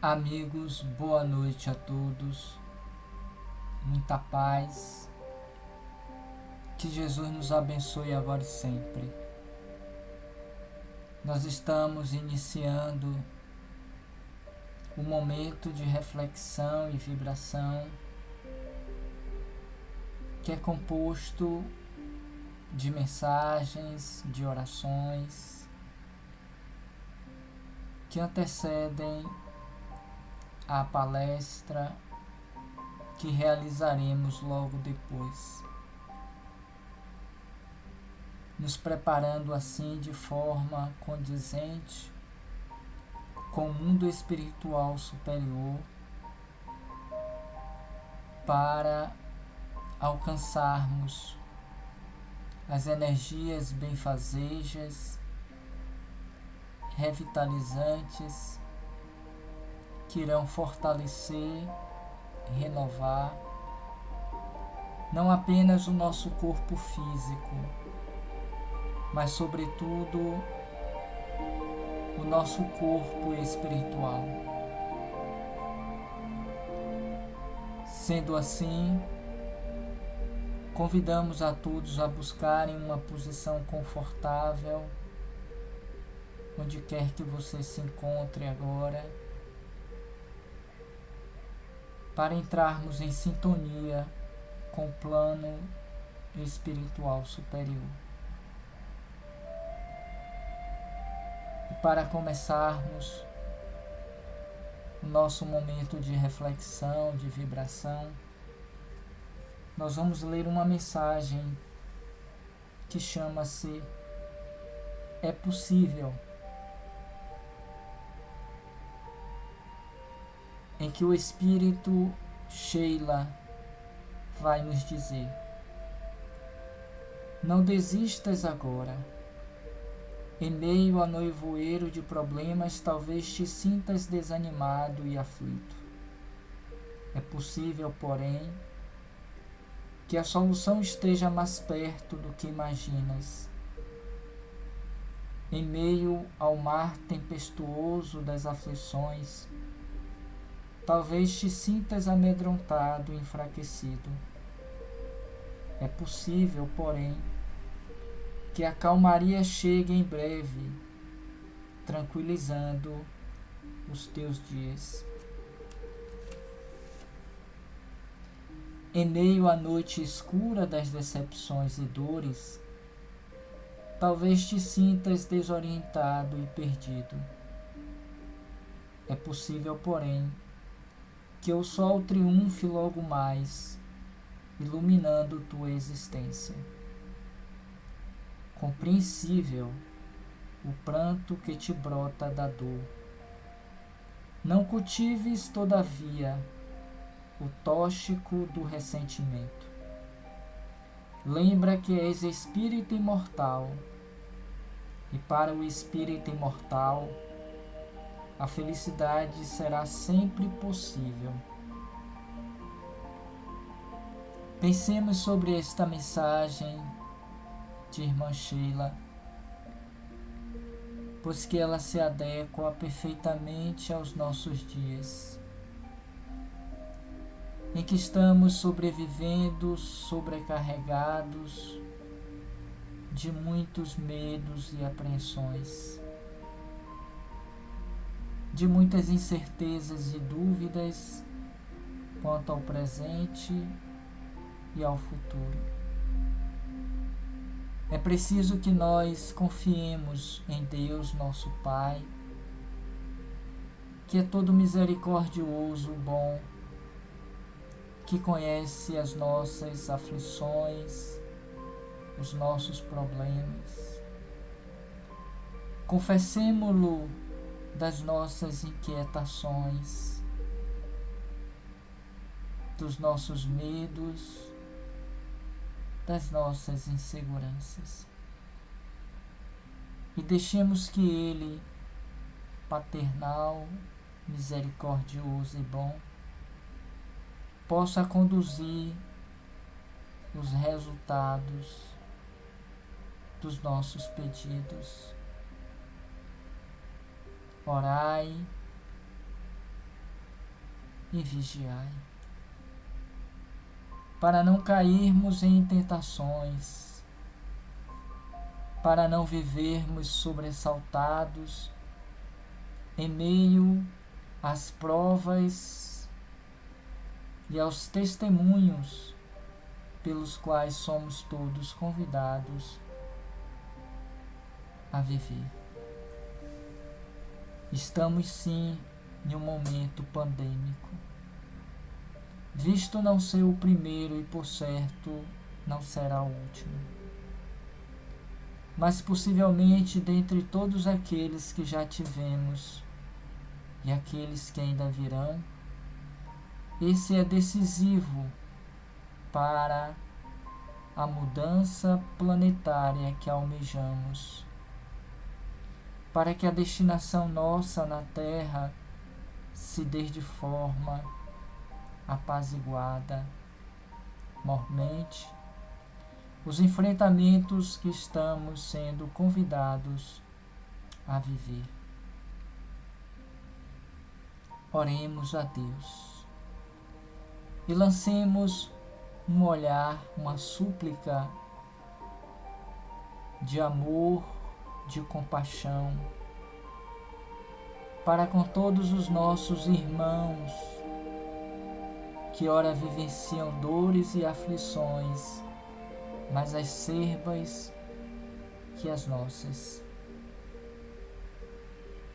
Amigos, boa noite a todos, muita paz, que Jesus nos abençoe agora e sempre. Nós estamos iniciando o momento de reflexão e vibração, que é composto de mensagens, de orações, que antecedem a palestra que realizaremos logo depois, nos preparando assim de forma condizente com o mundo espiritual superior para alcançarmos as energias benfazejas, revitalizantes, que irão fortalecer, renovar, não apenas o nosso corpo físico, mas sobretudo o nosso corpo espiritual. Sendo assim, convidamos a todos a buscarem uma posição confortável, onde quer que você se encontre agora, para entrarmos em sintonia com o plano espiritual superior. E para começarmos o nosso momento de reflexão, de vibração, nós vamos ler uma mensagem que chama-se É Possível, em que o Espírito Sheila vai nos dizer: não desistas agora. Em meio a nevoeiro de problemas, talvez te sintas desanimado e aflito. É possível, porém, que a solução esteja mais perto do que imaginas. Em meio ao mar tempestuoso das aflições, talvez te sintas amedrontado e enfraquecido. É possível, porém, que a calmaria chegue em breve, tranquilizando os teus dias. Em meio à noite escura das decepções e dores, talvez te sintas desorientado e perdido. É possível, porém, que o sol triunfe logo mais, iluminando tua existência. Compreensível o pranto que te brota da dor. Não cultives, todavia, o tóxico do ressentimento. Lembra que és espírito imortal, e para o espírito imortal, a felicidade será sempre possível. Pensemos sobre esta mensagem de Irmã Sheila, pois que ela se adequa perfeitamente aos nossos dias, em que estamos sobrevivendo, sobrecarregados de muitos medos e apreensões, de muitas incertezas e dúvidas quanto ao presente e ao futuro. É preciso que nós confiemos em Deus, nosso Pai, que é todo misericordioso, bom, que conhece as nossas aflições, os nossos problemas. Confessemo-lo das nossas inquietações, dos nossos medos, das nossas inseguranças. E deixemos que Ele, paternal, misericordioso e bom, possa conduzir os resultados dos nossos pedidos. Orai e vigiai, para não cairmos em tentações, para não vivermos sobressaltados em meio às provas e aos testemunhos pelos quais somos todos convidados a viver. Estamos sim em um momento pandêmico, visto não ser o primeiro e por certo não será o último, mas possivelmente dentre todos aqueles que já tivemos e aqueles que ainda virão, esse é decisivo para a mudança planetária que almejamos, para que a destinação nossa na Terra se dê de forma apaziguada, mormente, os enfrentamentos que estamos sendo convidados a viver. Oremos a Deus e lancemos um olhar, uma súplica de amor, de compaixão, para com todos os nossos irmãos que ora vivenciam dores e aflições, mais acerbas que as nossas.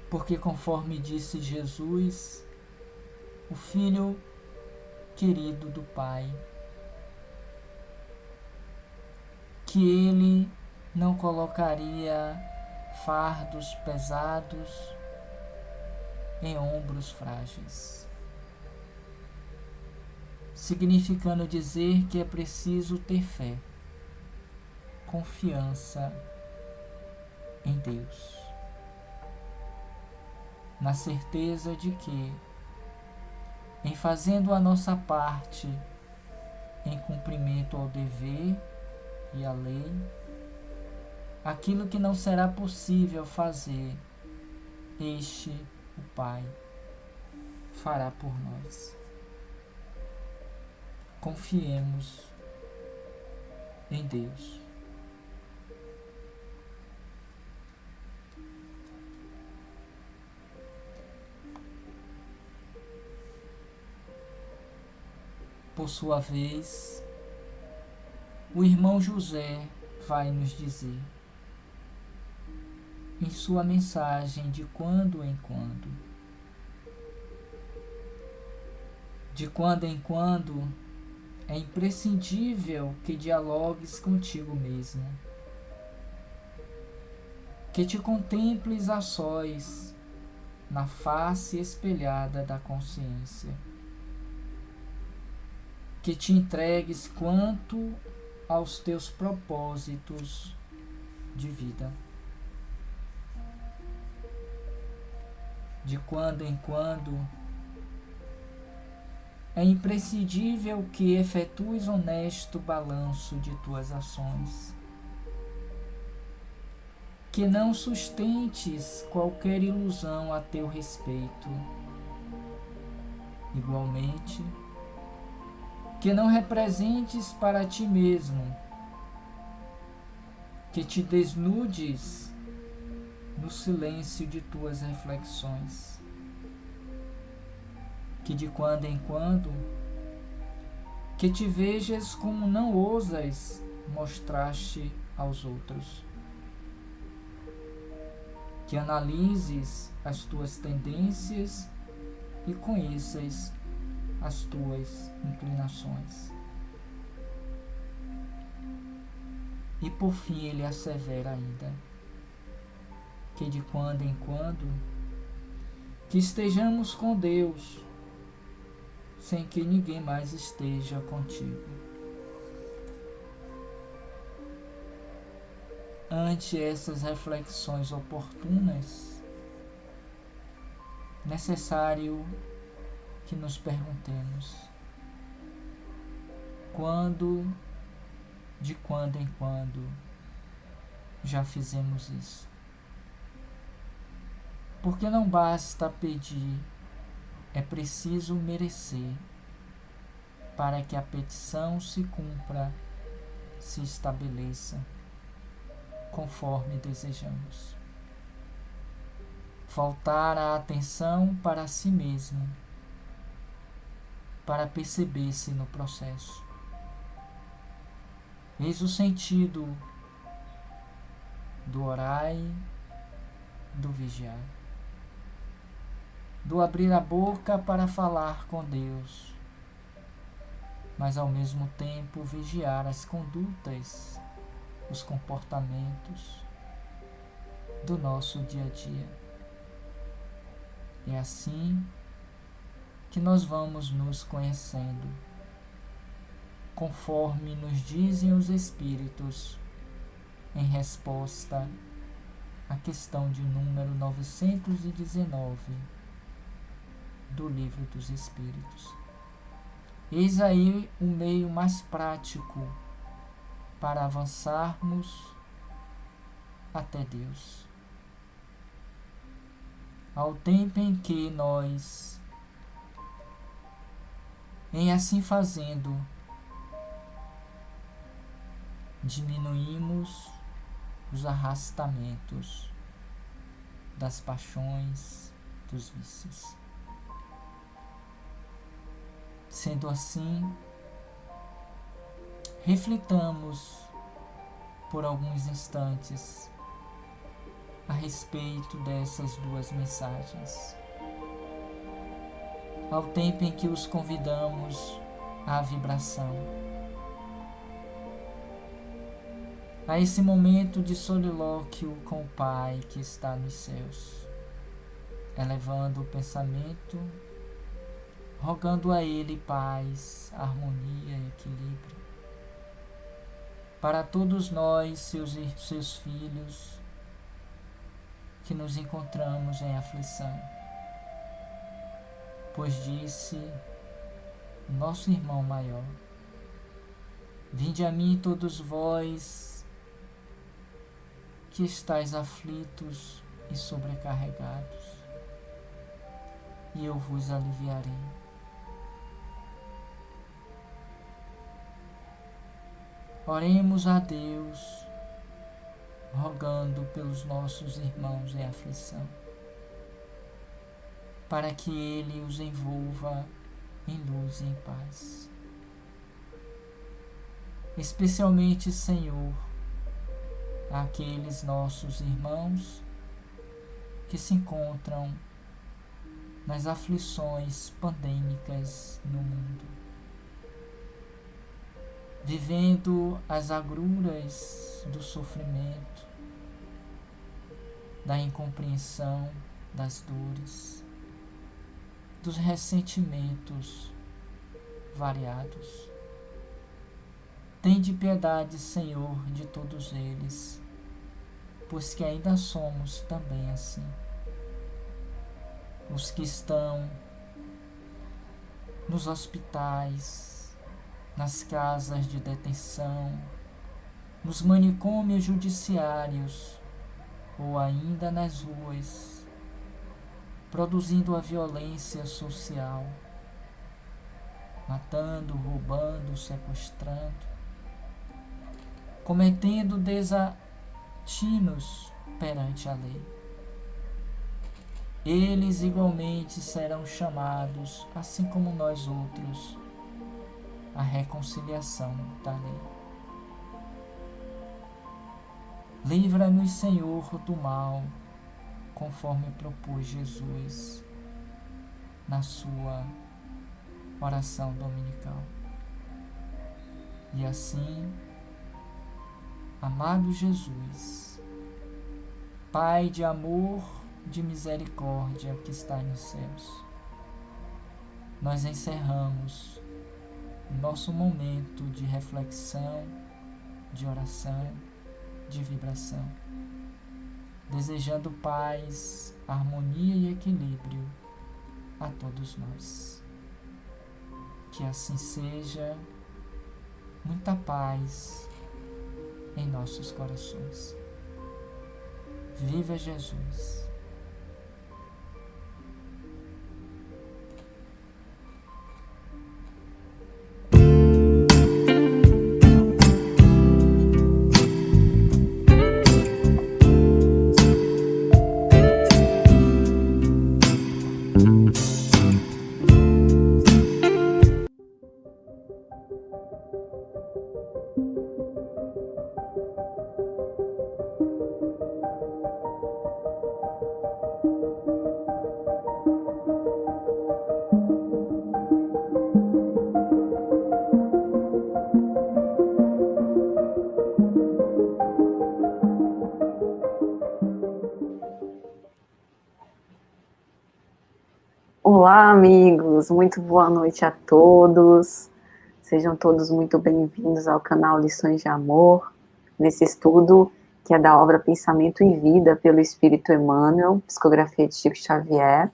Porque, conforme disse Jesus, o Filho querido do Pai, que Ele não colocaria fardos pesados em ombros frágeis, significando dizer que é preciso ter fé, confiança em Deus, na certeza de que, em fazendo a nossa parte em cumprimento ao dever e à lei, aquilo que não será possível fazer, este, o Pai, fará por nós. Confiemos em Deus. Por sua vez, o irmão José vai nos dizer, em sua mensagem de quando em quando, é imprescindível que dialogues contigo mesmo, que te contemples a sós na face espelhada da consciência, que te entregues quanto aos teus propósitos de vida. De quando em quando, é imprescindível que efetues honesto balanço de tuas ações, que não sustentes qualquer ilusão a teu respeito. Igualmente, que não representes para ti mesmo, que te desnudes no silêncio de tuas reflexões, que de quando em quando, que te vejas como não ousas mostrar-te aos outros, que analises as tuas tendências e conheças as tuas inclinações. E por fim ele assevera ainda, que de quando em quando, que estejamos com Deus, sem que ninguém mais esteja contigo. Ante essas reflexões oportunas, necessário que nos perguntemos, de quando em quando, já fizemos isso? Porque não basta pedir é preciso merecer para que a petição se cumpra, se estabeleça conforme desejamos. Faltar a atenção para si mesmo, para perceber-se no processo. Eis o sentido do orai, do vigiar, do abrir a boca para falar com Deus, mas ao mesmo tempo vigiar as condutas, os comportamentos do nosso dia a dia. É assim que nós vamos nos conhecendo, conforme nos dizem os Espíritos, em resposta à questão de número 919 do Livro dos Espíritos. Eis aí o meio mais prático para avançarmos até Deus. Ao tempo em que nós, em assim fazendo, diminuímos os arrastamentos das paixões, dos vícios. Sendo assim, reflitamos por alguns instantes a respeito dessas duas mensagens, ao tempo em que os convidamos à vibração, a esse momento de solilóquio com o Pai que está nos céus, elevando o pensamento, rogando a Ele paz, harmonia e equilíbrio para todos nós, seus filhos, que nos encontramos em aflição. Pois disse o nosso irmão maior: vinde a mim todos vós que estáis aflitos e sobrecarregados, e eu vos aliviarei. Oremos a Deus, rogando pelos nossos irmãos em aflição, para que Ele os envolva em luz e em paz. Especialmente, Senhor, aqueles nossos irmãos que se encontram nas aflições pandêmicas no mundo, vivendo as agruras do sofrimento, da incompreensão, das dores, dos ressentimentos variados. Tende piedade, Senhor, de todos eles, pois que ainda somos também assim. Os que estão nos hospitais, nas casas de detenção, nos manicômios judiciários ou ainda nas ruas, produzindo a violência social, matando, roubando, sequestrando, cometendo desatinos perante a lei. Eles igualmente serão chamados, assim como nós outros, à reconciliação da lei. Livra-nos, Senhor, do mal, conforme propôs Jesus na sua oração dominical. E assim, amado Jesus, Pai de amor, de misericórdia que está nos céus, nós encerramos nosso momento de reflexão, de oração, de vibração, desejando paz, harmonia e equilíbrio a todos nós. Que assim seja. Muita paz em nossos corações. Viva Jesus! Olá, amigos! Muito boa noite a todos. Sejam todos muito bem-vindos ao canal Lições de Amor, nesse estudo que é da obra Pensamento e Vida pelo Espírito Emmanuel, psicografia de Chico Xavier.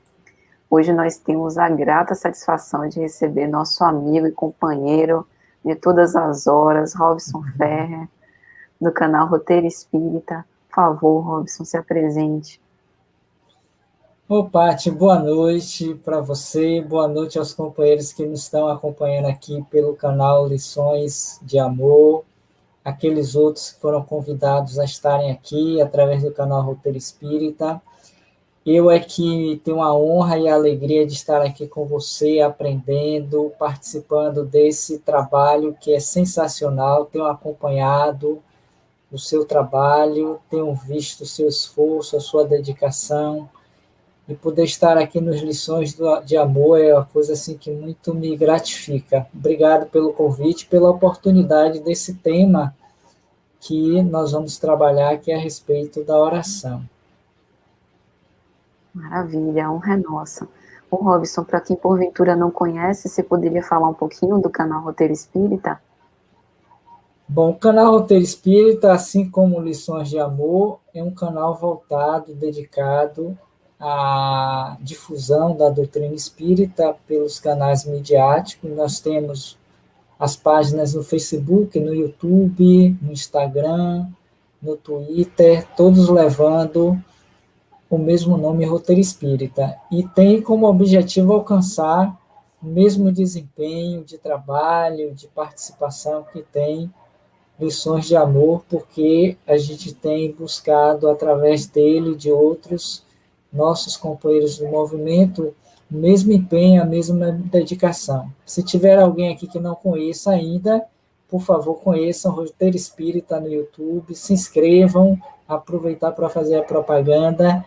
Hoje nós temos a grata satisfação de receber nosso amigo e companheiro de todas as horas, Robson Ferrer, do canal Roteiro Espírita. Por favor, Robson, se apresente. Ô, Paty, boa noite para você, boa noite aos companheiros que nos estão acompanhando aqui pelo canal Lições de Amor, aqueles outros que foram convidados a estarem aqui através do canal Roteiro Espírita. Eu é que tenho a honra e a alegria de estar aqui com você, aprendendo, participando desse trabalho que é sensacional. Tenho acompanhado o seu trabalho, tenho visto o seu esforço, a sua dedicação, e poder estar aqui nos Lições de Amor é uma coisa assim que muito me gratifica. Obrigado pelo convite, pela oportunidade desse tema que nós vamos trabalhar, que é a respeito da oração. Maravilha, a honra é nossa. O Robson, para quem porventura não conhece, você poderia falar um pouquinho do canal Roteiro Espírita? Bom, o canal Roteiro Espírita, assim como Lições de Amor, é um canal voltado, dedicado à difusão da doutrina espírita pelos canais midiáticos. Nós temos as páginas no Facebook, no YouTube, no Instagram, no Twitter, todos levando o mesmo nome, Roteiro Espírita, e tem como objetivo alcançar o mesmo desempenho de trabalho, de participação que tem Lições de Amor, porque a gente tem buscado, através dele e de outros nossos companheiros do movimento, o mesmo empenho, a mesma dedicação. Se tiver alguém aqui que não conheça ainda, por favor, conheçam o Roteiro Espírita no YouTube, se inscrevam, aproveitar para fazer a propaganda,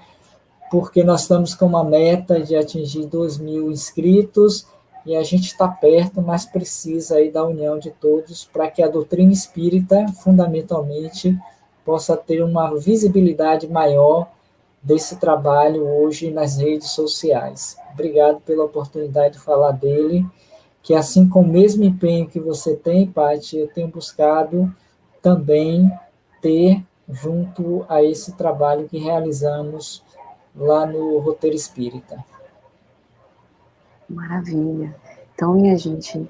porque nós estamos com uma meta de atingir 2.000 inscritos, e a gente está perto, mas precisa aí da união de todos para que a doutrina espírita, fundamentalmente, possa ter uma visibilidade maior desse trabalho hoje nas redes sociais. Obrigado pela oportunidade de falar dele, que assim com o mesmo empenho que você tem, Paty, eu tenho buscado também ter junto a esse trabalho que realizamos lá no Roteiro Espírita. Maravilha. Então, minha gente,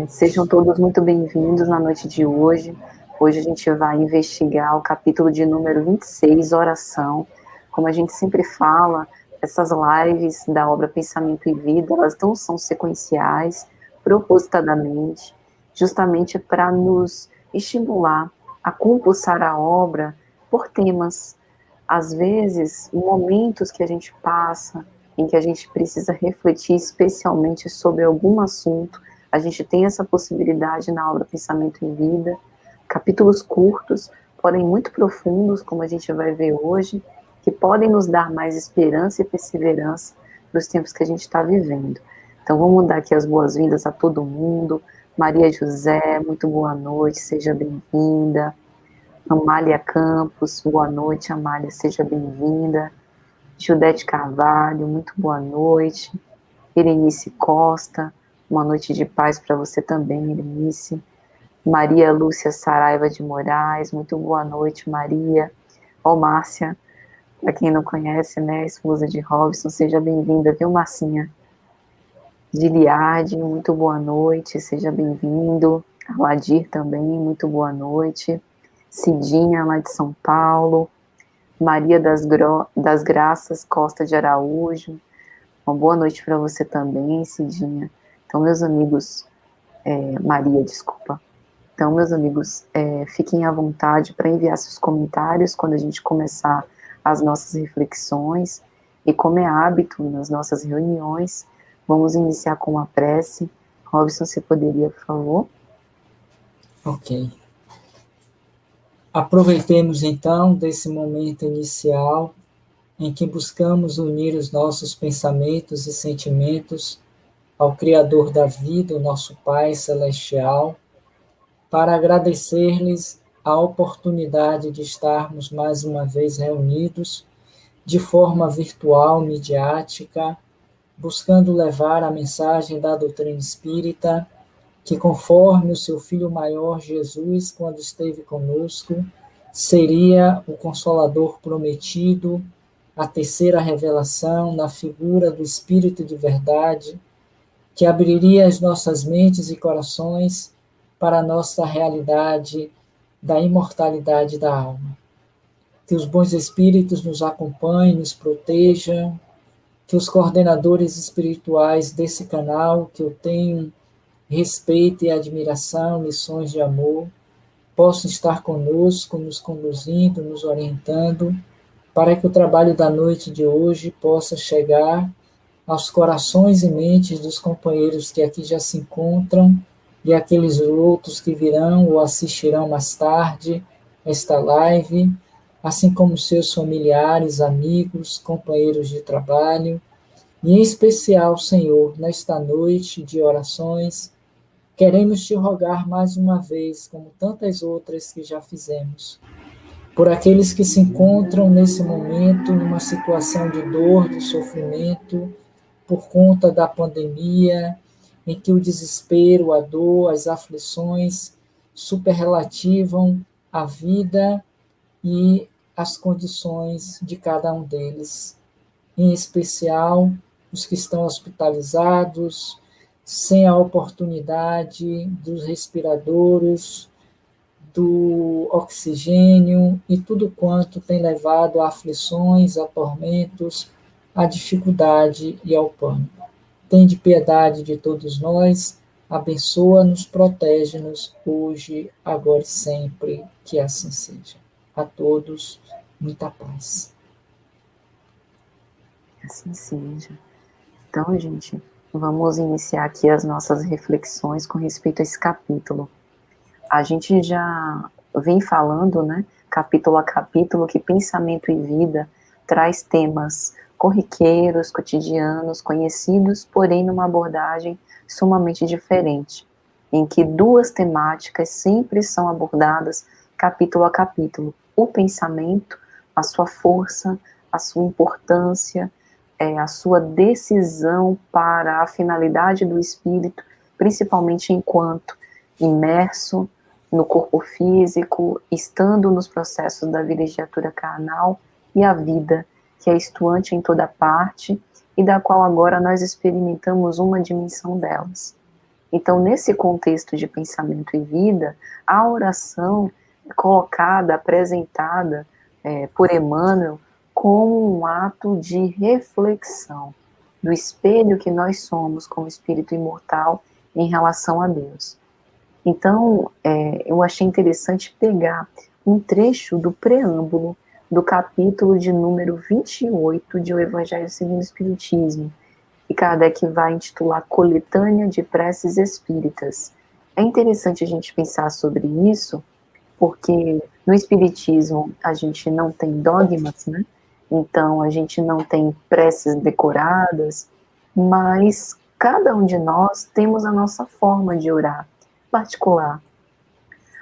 sejam todos muito bem-vindos na noite de hoje. Hoje a gente vai investigar o capítulo de número 26, oração. Como a gente sempre fala, essas lives da obra Pensamento e Vida, elas não são sequenciais, propositadamente, justamente para nos estimular a compulsar a obra por temas. Às vezes, momentos que a gente passa, em que a gente precisa refletir especialmente sobre algum assunto, a gente tem essa possibilidade na obra Pensamento em Vida, capítulos curtos, porém muito profundos, como a gente vai ver hoje, que podem nos dar mais esperança e perseverança nos tempos que a gente está vivendo. Então vamos dar aqui as boas-vindas a todo mundo. Maria José, muito boa noite, seja bem-vinda. Amália Campos, boa noite, Amália, seja bem-vinda. Judete Carvalho, muito boa noite. Berenice Costa, uma noite de paz para você também, Berenice. Maria Lúcia Saraiva de Moraes, muito boa noite, Maria. Ó, Márcia, para quem não conhece, né, esposa de Robson, seja bem-vinda, viu, Marcinha? Giliardi, muito boa noite, seja bem-vindo. Aladir também, muito boa noite. Cidinha, lá de São Paulo. Maria das Graças Costa de Araújo, uma boa noite para você também, Cidinha. Então, meus amigos, Maria, desculpa. Então, meus amigos, fiquem à vontade para enviar seus comentários quando a gente começar as nossas reflexões, e como é hábito nas nossas reuniões, vamos iniciar com uma prece. Robson, você poderia, por favor? Ok. Aproveitemos então desse momento inicial em que buscamos unir os nossos pensamentos e sentimentos ao Criador da vida, o nosso Pai Celestial, para agradecer-lhes a oportunidade de estarmos mais uma vez reunidos de forma virtual, midiática, buscando levar a mensagem da doutrina espírita, que conforme o seu Filho maior Jesus, quando esteve conosco, seria o Consolador prometido, a terceira revelação na figura do Espírito de verdade, que abriria as nossas mentes e corações para a nossa realidade da imortalidade da alma. Que os bons espíritos nos acompanhem, nos protejam, que os coordenadores espirituais desse canal, que eu tenho respeito e admiração, lições de amor, possam estar conosco, nos conduzindo, nos orientando, para que o trabalho da noite de hoje possa chegar aos corações e mentes dos companheiros que aqui já se encontram e aqueles outros que virão ou assistirão mais tarde esta live, assim como seus familiares, amigos, companheiros de trabalho, e em especial, Senhor, nesta noite de orações, queremos te rogar mais uma vez, como tantas outras que já fizemos, por aqueles que se encontram nesse momento numa situação de dor, de sofrimento, por conta da pandemia, em que o desespero, a dor, as aflições superrelativam a vida e as condições de cada um deles, em especial os que estão hospitalizados, sem a oportunidade dos respiradores, do oxigênio e tudo quanto tem levado a aflições, a tormentos, à dificuldade e ao pânico. Tende piedade de todos nós, abençoa-nos, protege-nos hoje, agora e sempre, que assim seja. A todos, muita paz. Assim seja. Então, gente, vamos iniciar aqui as nossas reflexões com respeito a esse capítulo. A gente já vem falando, né, capítulo a capítulo, que pensamento e vida traz temas corriqueiros, cotidianos, conhecidos, porém numa abordagem sumamente diferente, em que duas temáticas sempre são abordadas capítulo a capítulo. O pensamento, a sua força, a sua importância, a sua decisão para a finalidade do espírito, principalmente enquanto imerso no corpo físico, estando nos processos da vilejatura carnal, e a vida, que é estuante em toda parte, e da qual agora nós experimentamos uma dimensão delas. Então, nesse contexto de pensamento e vida, a oração é colocada, apresentada por Emmanuel, como um ato de reflexão do espelho que nós somos como espírito imortal em relação a Deus. Então, eu achei interessante pegar um trecho do preâmbulo do capítulo de número 28 de O Evangelho segundo o Espiritismo, e Kardec vai intitular Coletânea de Preces Espíritas. É interessante a gente pensar sobre isso, porque no Espiritismo a gente não tem dogmas, né? Então a gente não tem preces decoradas, mas cada um de nós temos a nossa forma de orar particular.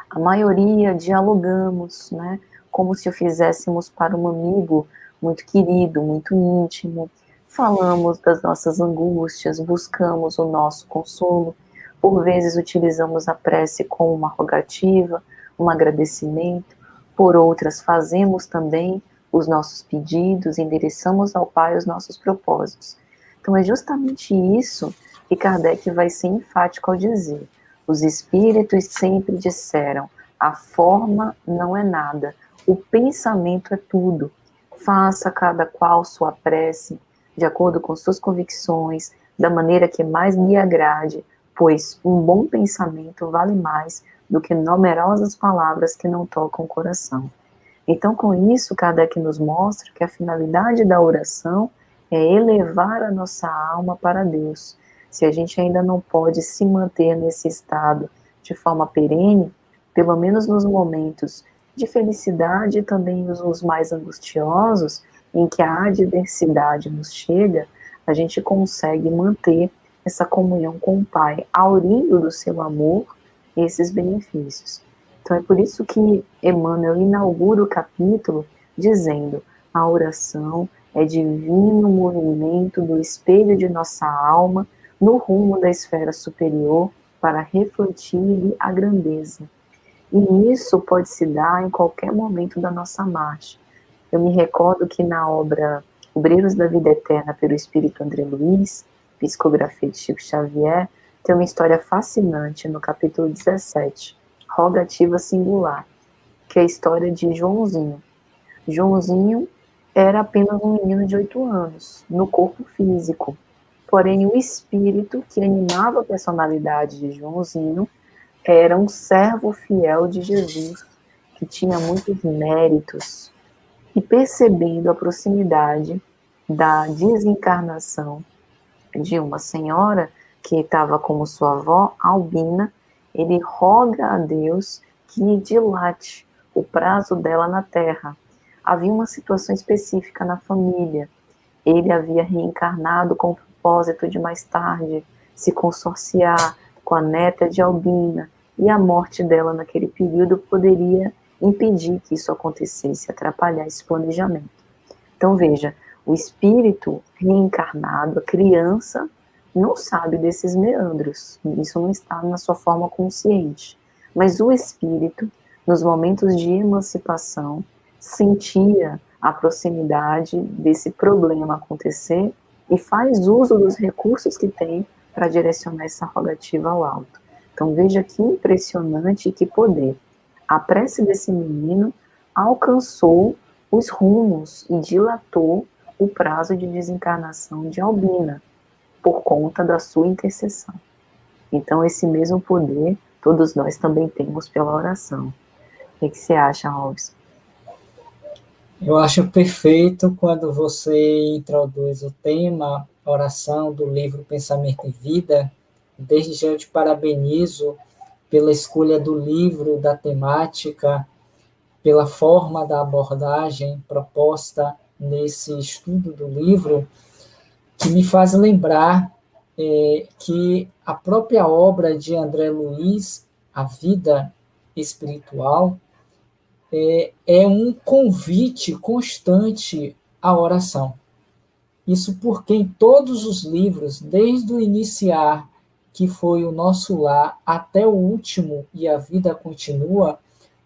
A maioria dialogamos, né, como se o fizéssemos para um amigo muito querido, muito íntimo. Falamos das nossas angústias, buscamos o nosso consolo. Por vezes utilizamos a prece como uma rogativa, um agradecimento. Por outras, fazemos também os nossos pedidos, endereçamos ao Pai os nossos propósitos. Então é justamente isso que Kardec vai ser enfático ao dizer. Os espíritos sempre disseram: a forma não é nada, o pensamento é tudo. Faça cada qual sua prece, de acordo com suas convicções, da maneira que mais lhe agrade, pois um bom pensamento vale mais do que numerosas palavras que não tocam o coração. Então, com isso, Kardec nos mostra que a finalidade da oração é elevar a nossa alma para Deus. Se a gente ainda não pode se manter nesse estado de forma perene, pelo menos nos momentos de felicidade e também os mais angustiosos, em que a adversidade nos chega, a gente consegue manter essa comunhão com o Pai, aurindo do seu amor esses benefícios. Então é por isso que Emmanuel inaugura o capítulo dizendo: a oração é divino movimento do espelho de nossa alma no rumo da esfera superior para refletir a grandeza. E isso pode se dar em qualquer momento da nossa marcha. Eu me recordo que na obra Obreiros da Vida Eterna pelo Espírito André Luiz, psicografia de Chico Xavier, tem uma história fascinante no capítulo 17, Rogativa Singular, que é a história de Joãozinho. Joãozinho era apenas um menino de 8 anos, no corpo físico. Porém, o espírito que animava a personalidade de Joãozinho era um servo fiel de Jesus, que tinha muitos méritos. E percebendo a proximidade da desencarnação de uma senhora que estava como sua avó, Albina, ele roga a Deus que dilate o prazo dela na Terra. Havia uma situação específica na família. Ele havia reencarnado com o propósito de mais tarde se consorciar com a neta de Albina, e a morte dela naquele período poderia impedir que isso acontecesse, atrapalhar esse planejamento. Então veja, o espírito reencarnado, a criança, não sabe desses meandros, isso não está na sua forma consciente. Mas o espírito, nos momentos de emancipação, sentia a proximidade desse problema acontecer e faz uso dos recursos que tem para direcionar essa rogativa ao alto. Então veja que impressionante e que poder. A prece desse menino alcançou os rumos e dilatou o prazo de desencarnação de Albina, por conta da sua intercessão. Então esse mesmo poder, todos nós também temos pela oração. O que você acha, Robson? Eu acho perfeito quando você introduz o tema, oração do livro Pensamento e Vida. Desde já eu te parabenizo pela escolha do livro, da temática, pela forma da abordagem proposta nesse estudo do livro, que me faz lembrar que a própria obra de André Luiz, A Vida Espiritual, é um convite constante à oração. Isso porque em todos os livros, desde o iniciar, que foi o Nosso Lar, até o último, E a Vida Continua,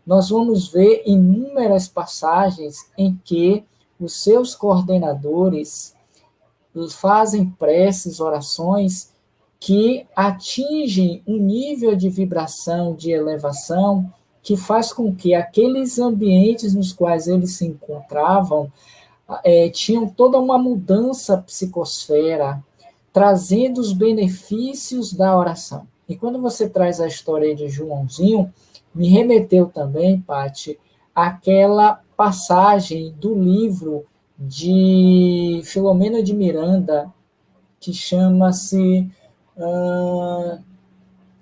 nós vamos ver inúmeras passagens em que os seus coordenadores fazem preces, orações que atingem um nível de vibração, de elevação, que faz com que aqueles ambientes nos quais eles se encontravam tinham toda uma mudança psicosfera, trazendo os benefícios da oração. E quando você traz a história de Joãozinho, me remeteu também, Paty, àquela passagem do livro de Filomena de Miranda, que chama-se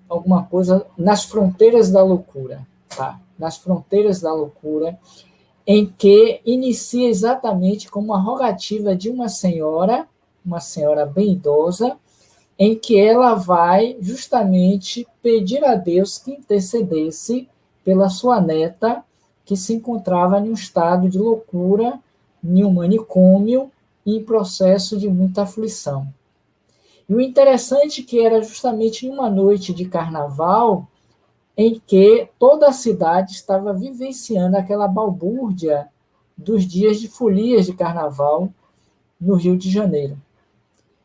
alguma coisa, Nas Fronteiras da Loucura. Tá? Nas Fronteiras da Loucura, em que inicia exatamente como uma rogativa de uma senhora bem idosa, em que ela vai justamente pedir a Deus que intercedesse pela sua neta, que se encontrava em um estado de loucura, em um manicômio, em processo de muita aflição. E o interessante é que era justamente em uma noite de carnaval, em que toda a cidade estava vivenciando aquela balbúrdia dos dias de folias de carnaval no Rio de Janeiro.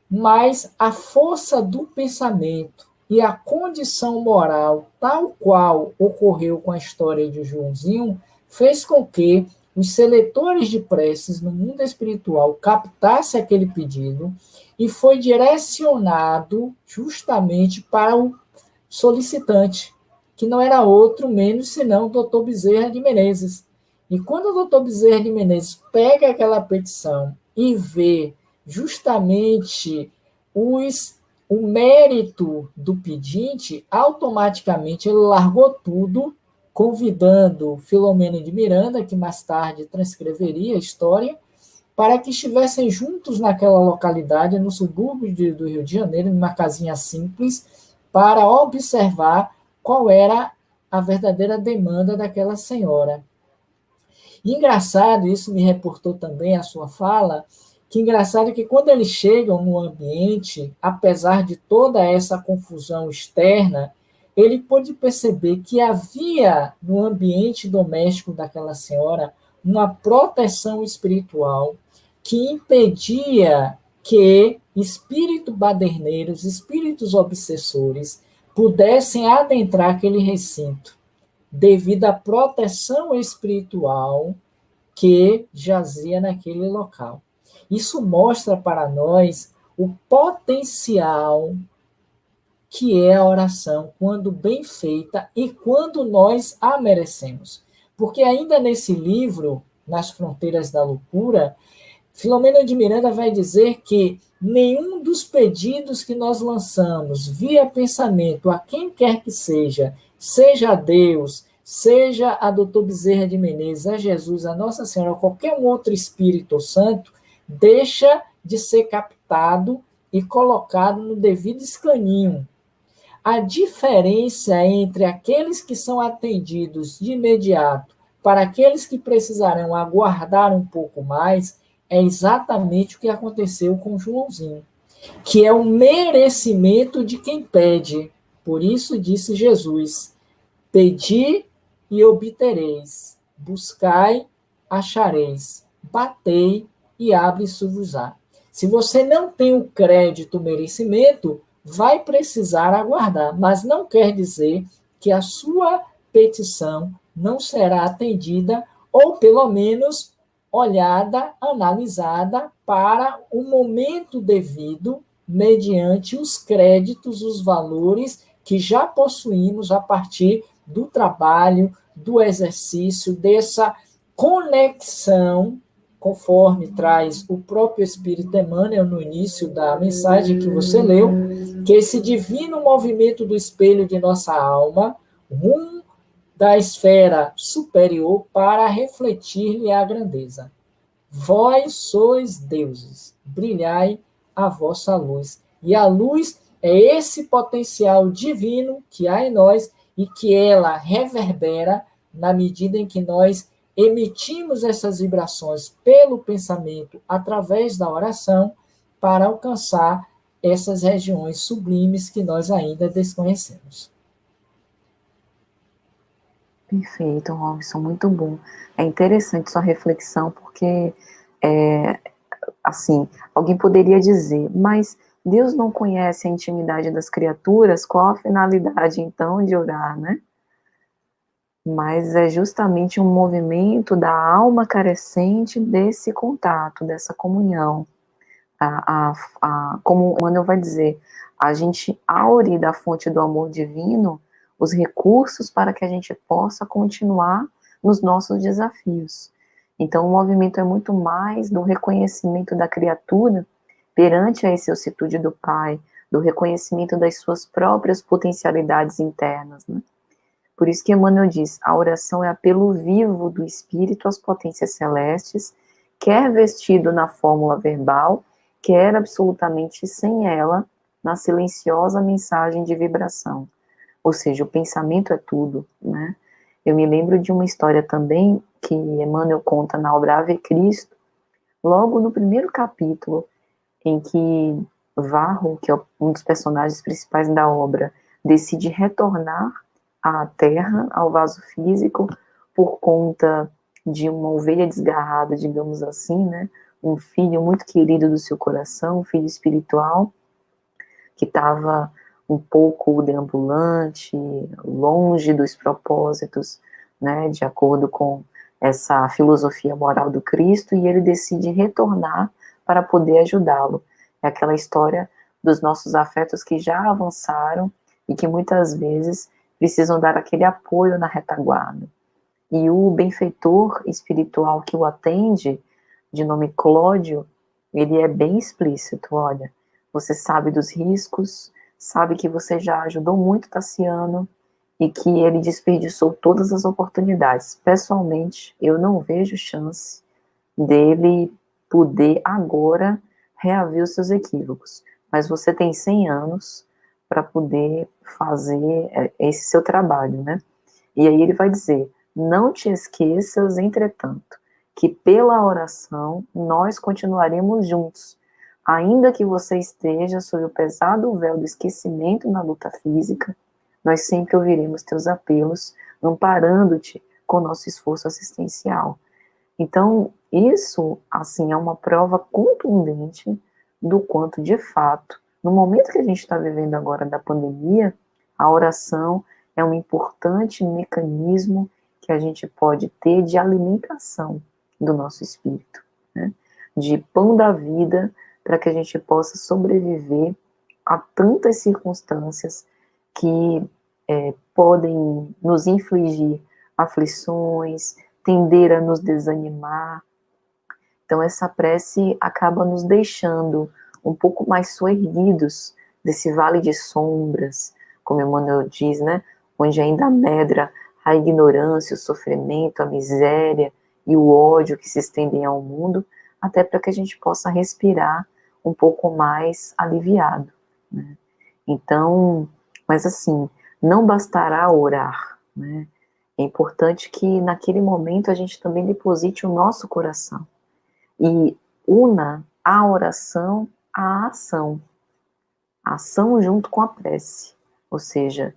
Mas a força do pensamento e a condição moral, tal qual ocorreu com a história de Joãozinho, fez com que os seletores de preces no mundo espiritual captassem aquele pedido e foi direcionado justamente para o solicitante, que não era outro menos senão o Dr. Bezerra de Menezes. E quando o Dr. Bezerra de Menezes pega aquela petição e vê justamente o mérito do pedinte, automaticamente ele largou tudo, convidando Filomena de Miranda, que mais tarde transcreveria a história, para que estivessem juntos naquela localidade, no subúrbio do Rio de Janeiro, numa casinha simples, para observar qual era a verdadeira demanda daquela senhora. E engraçado, isso me reportou também a sua fala, Que engraçado que quando eles chegam no ambiente, apesar de toda essa confusão externa, ele pôde perceber que havia no ambiente doméstico daquela senhora uma proteção espiritual que impedia que espíritos baderneiros, espíritos obsessores, pudessem adentrar aquele recinto, devido à proteção espiritual que jazia naquele local. Isso mostra para nós o potencial que é a oração quando bem feita e quando nós a merecemos. Porque ainda nesse livro, Nas Fronteiras da Loucura, Filomena de Miranda vai dizer que nenhum dos pedidos que nós lançamos via pensamento a quem quer que seja, seja a Deus, seja a Dr. Bezerra de Menezes, a Jesus, a Nossa Senhora, ou qualquer um outro Espírito ou Santo, deixa de ser captado e colocado no devido escaninho. A diferença entre aqueles que são atendidos de imediato para aqueles que precisarão aguardar um pouco mais é exatamente o que aconteceu com Joãozinho, que é o merecimento de quem pede. Por isso disse Jesus: pedi e obtereis, buscai, achareis, batei e abre-se-vos-á. Se você não tem o crédito, o merecimento, vai precisar aguardar, mas não quer dizer que a sua petição não será atendida ou pelo menos olhada, analisada para o momento devido, mediante os créditos, os valores que já possuímos a partir do trabalho, do exercício, dessa conexão, conforme traz o próprio Espírito Emmanuel no início da mensagem que você leu, que esse divino movimento do espelho de nossa alma, rumo da esfera superior para refletir-lhe a grandeza. Vós sois deuses, brilhai a vossa luz. E a luz é esse potencial divino que há em nós e que ela reverbera na medida em que nós emitimos essas vibrações pelo pensamento através da oração para alcançar essas regiões sublimes que nós ainda desconhecemos. Perfeito, Robson, muito bom. É interessante sua reflexão, porque, assim, alguém poderia dizer, mas Deus não conhece a intimidade das criaturas, qual a finalidade, então, de orar, né? Mas é justamente um movimento da alma carecente desse contato, dessa comunhão. Como o Emmanuel vai dizer, a gente aure da fonte do amor divino os recursos para que a gente possa continuar nos nossos desafios. Então, o movimento é muito mais do reconhecimento da criatura perante a excelsitude do Pai, do reconhecimento das suas próprias potencialidades internas, né? Por isso que Emmanuel diz, a oração é apelo vivo do Espírito às potências celestes, quer vestido na fórmula verbal, quer absolutamente sem ela, na silenciosa mensagem de vibração. Ou seja, o pensamento é tudo, né? Eu me lembro de uma história também que Emmanuel conta na obra Ave Cristo, logo no primeiro capítulo, em que Varro, que é um dos personagens principais da obra, decide retornar à Terra, ao vaso físico, por conta de uma ovelha desgarrada, digamos assim, né? Um filho muito querido do seu coração, um filho espiritual, que estava um pouco deambulante, longe dos propósitos, né, de acordo com essa filosofia moral do Cristo, e ele decide retornar para poder ajudá-lo. É aquela história dos nossos afetos que já avançaram e que muitas vezes precisam dar aquele apoio na retaguarda. E o benfeitor espiritual que o atende, de nome Clódio, ele é bem explícito, olha, você sabe dos riscos, sabe que você já ajudou muito Tassiano e que ele desperdiçou todas as oportunidades. Pessoalmente, eu não vejo chance dele poder agora reaver os seus equívocos. Mas você tem 100 anos para poder fazer esse seu trabalho, né? E aí ele vai dizer, não te esqueças, entretanto, que pela oração nós continuaremos juntos. Ainda que você esteja sob o pesado véu do esquecimento na luta física, nós sempre ouviremos teus apelos, amparando-te com o nosso esforço assistencial. Então, isso, assim, é uma prova contundente do quanto, de fato, no momento que a gente está vivendo agora da pandemia, a oração é um importante mecanismo que a gente pode ter de alimentação do nosso espírito, né? De pão da vida, para que a gente possa sobreviver a tantas circunstâncias que podem nos infligir aflições, tender a nos desanimar. Então essa prece acaba nos deixando um pouco mais soerguidos desse vale de sombras, como Emmanuel diz, né? Onde ainda medra a ignorância, o sofrimento, a miséria e o ódio que se estendem ao mundo, até para que a gente possa respirar um pouco mais aliviado, né? Então, mas assim, não bastará orar, né? É importante que naquele momento a gente também deposite o nosso coração e una a oração à ação, a ação junto com a prece. Ou seja,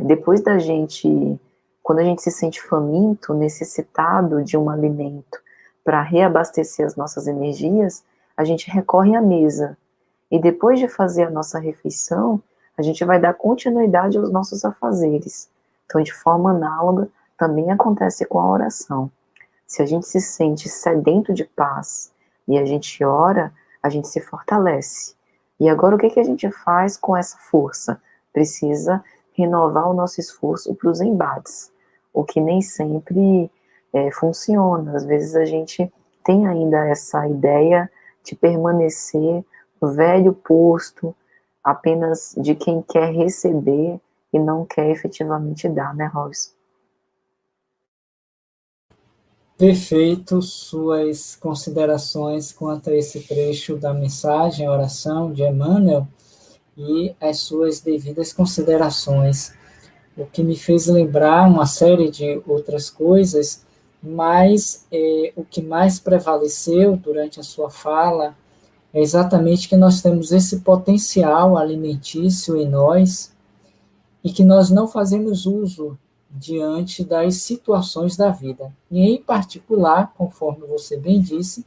depois da gente, quando a gente se sente faminto, necessitado de um alimento para reabastecer as nossas energias, a gente recorre à mesa. E depois de fazer a nossa refeição, a gente vai dar continuidade aos nossos afazeres. Então, de forma análoga, também acontece com a oração. Se a gente se sente sedento de paz e a gente ora, a gente se fortalece. E agora o que a gente faz com essa força? Precisa renovar o nosso esforço para os embates, o que nem sempre funciona. Às vezes a gente tem ainda essa ideia de permanecer no velho posto, apenas de quem quer receber e não quer efetivamente dar, né, Robson? Perfeito, suas considerações quanto a esse trecho da mensagem, a oração de Emmanuel, e as suas devidas considerações, o que me fez lembrar uma série de outras coisas, mas o que mais prevaleceu durante a sua fala é exatamente que nós temos esse potencial alimentício em nós e que nós não fazemos uso diante das situações da vida. E, em particular, conforme você bem disse,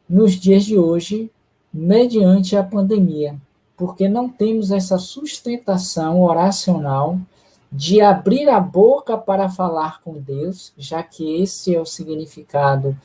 nos dias de hoje, mediante a pandemia, porque não temos essa sustentação oracional de abrir a boca para falar com Deus, já que esse é o significado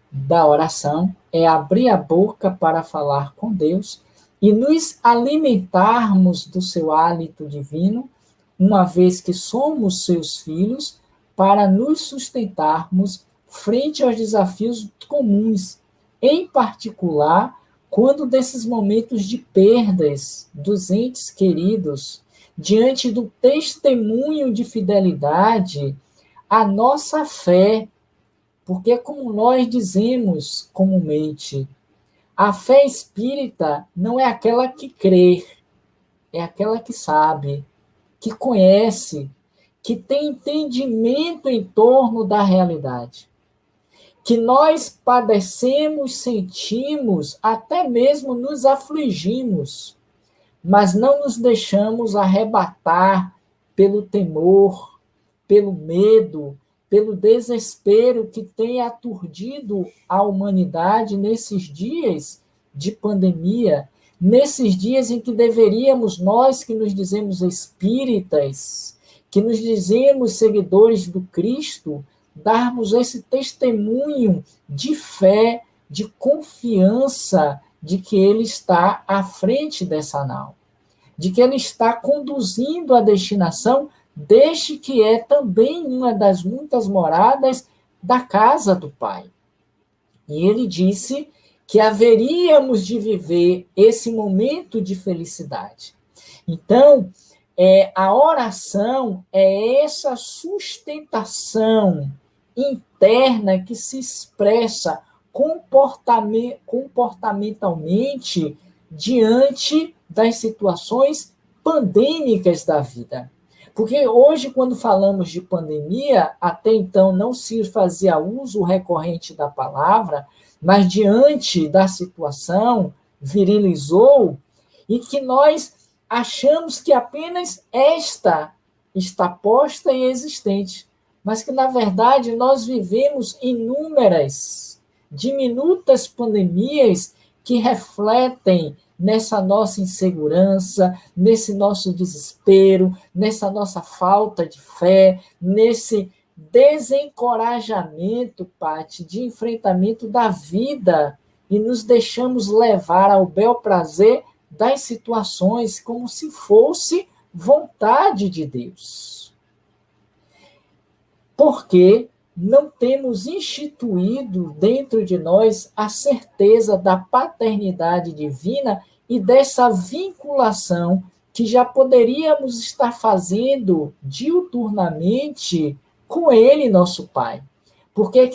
da oração, é abrir a boca para falar com Deus e nos alimentarmos do seu hálito divino, uma vez que somos seus filhos, para nos sustentarmos frente aos desafios comuns, em particular, quando desses momentos de perdas dos entes queridos, diante do testemunho de fidelidade, a nossa fé, porque como nós dizemos comumente, a fé espírita não é aquela que crê, é aquela que sabe, que conhece, que tem entendimento em torno da realidade. Que nós padecemos, sentimos, até mesmo nos afligimos, mas não nos deixamos arrebatar pelo temor, pelo medo, pelo desespero que tem aturdido a humanidade nesses dias de pandemia, nesses dias em que deveríamos, nós que nos dizemos espíritas, que nos dizemos seguidores do Cristo, darmos esse testemunho de fé, de confiança de que Ele está à frente dessa nau, de que Ele está conduzindo a destinação deste que é também uma das muitas moradas da casa do Pai. E Ele disse que haveríamos de viver esse momento de felicidade. Então, a oração é essa sustentação interna que se expressa comportamentalmente diante das situações pandêmicas da vida. Porque hoje, quando falamos de pandemia, até então não se fazia uso recorrente da palavra, mas diante da situação virilizou e que nós achamos que apenas esta está posta e existente, mas que, na verdade, nós vivemos inúmeras, diminutas pandemias que refletem nessa nossa insegurança, nesse nosso desespero, nessa nossa falta de fé, nesse desencorajamento, Pati, de enfrentamento da vida e nos deixamos levar ao bel prazer das situações como se fosse vontade de Deus. Porque não temos instituído dentro de nós a certeza da paternidade divina e dessa vinculação que já poderíamos estar fazendo diuturnamente com Ele, nosso Pai. Porque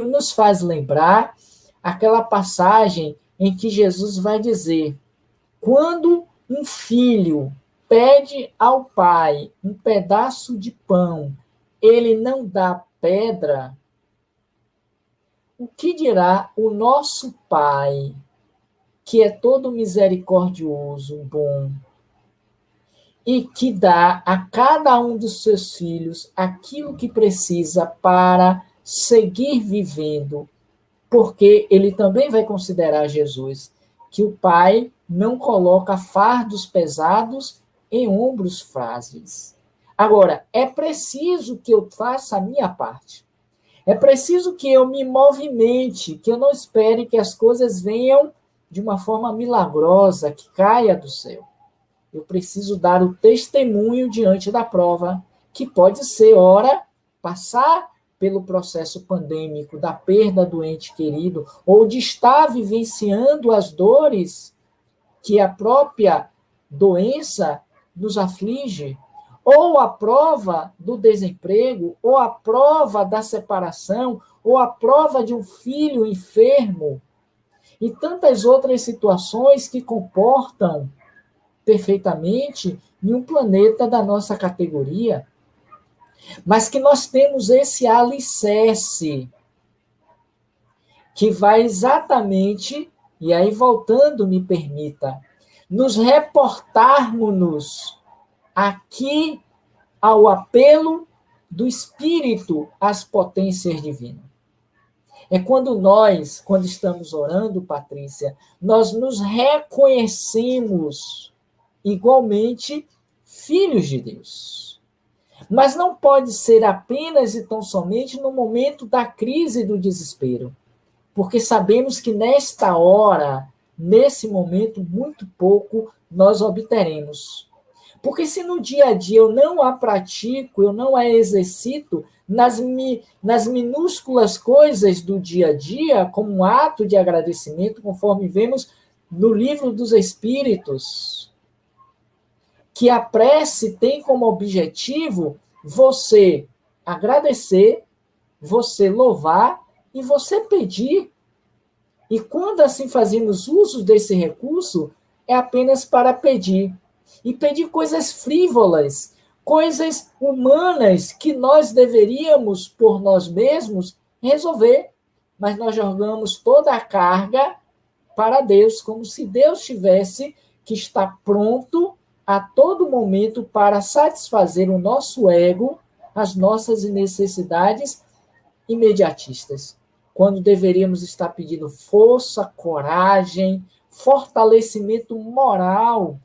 nos faz lembrar aquela passagem em que Jesus vai dizer: quando um filho pede ao pai um pedaço de pão, ele não dá pedra, o que dirá o nosso Pai, que é todo misericordioso, bom, e que dá a cada um dos seus filhos aquilo que precisa para seguir vivendo, porque ele também vai considerar Jesus, que o Pai não coloca fardos pesados em ombros frágeis. Agora, é preciso que eu faça a minha parte. É preciso que eu me movimente, que eu não espere que as coisas venham de uma forma milagrosa, que caia do céu. Eu preciso dar o testemunho diante da prova, que pode ser, ora, passar pelo processo pandêmico da perda do ente querido, ou de estar vivenciando as dores que a própria doença nos aflige, ou a prova do desemprego, ou a prova da separação, ou a prova de um filho enfermo, e tantas outras situações que comportam perfeitamente em um planeta da nossa categoria, mas que nós temos esse alicerce que vai exatamente, e aí voltando, me permita, nos reportarmos aqui ao apelo do Espírito às potências divinas. É quando estamos orando, Patrícia, nós nos reconhecemos igualmente filhos de Deus. Mas não pode ser apenas e tão somente no momento da crise e do desespero, porque sabemos que nesta hora, nesse momento, muito pouco nós obteremos. Porque se no dia a dia eu não a pratico, eu não a exercito nas minúsculas coisas do dia a dia, como um ato de agradecimento, conforme vemos no livro dos Espíritos, que a prece tem como objetivo você agradecer, você louvar e você pedir. E quando assim fazemos uso desse recurso, é apenas para pedir. E pedir coisas frívolas, coisas humanas que nós deveríamos, por nós mesmos, resolver. Mas nós jogamos toda a carga para Deus, como se Deus tivesse que estar pronto a todo momento para satisfazer o nosso ego, as nossas necessidades imediatistas, quando deveríamos estar pedindo força, coragem, fortalecimento moral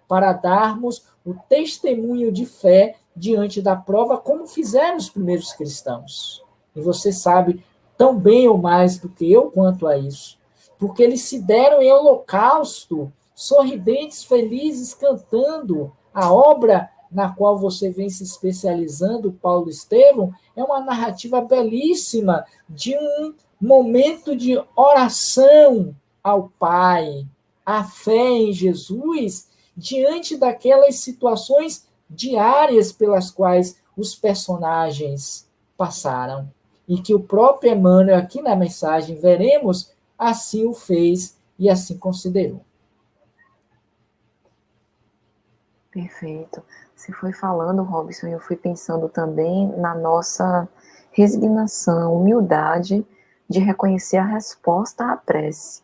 para darmos o testemunho de fé diante da prova, como fizeram os primeiros cristãos. E você sabe tão bem ou mais do que eu quanto a isso, porque eles se deram em holocausto, sorridentes, felizes, cantando. A obra na qual você vem se especializando, Paulo Estevão, é uma narrativa belíssima de um momento de oração ao Pai, a fé em Jesus, diante daquelas situações diárias pelas quais os personagens passaram. E que o próprio Emmanuel, aqui na mensagem, veremos, assim o fez e assim considerou. Perfeito. Você foi falando, Robson, e eu fui pensando também na nossa resignação, humildade de reconhecer a resposta à prece.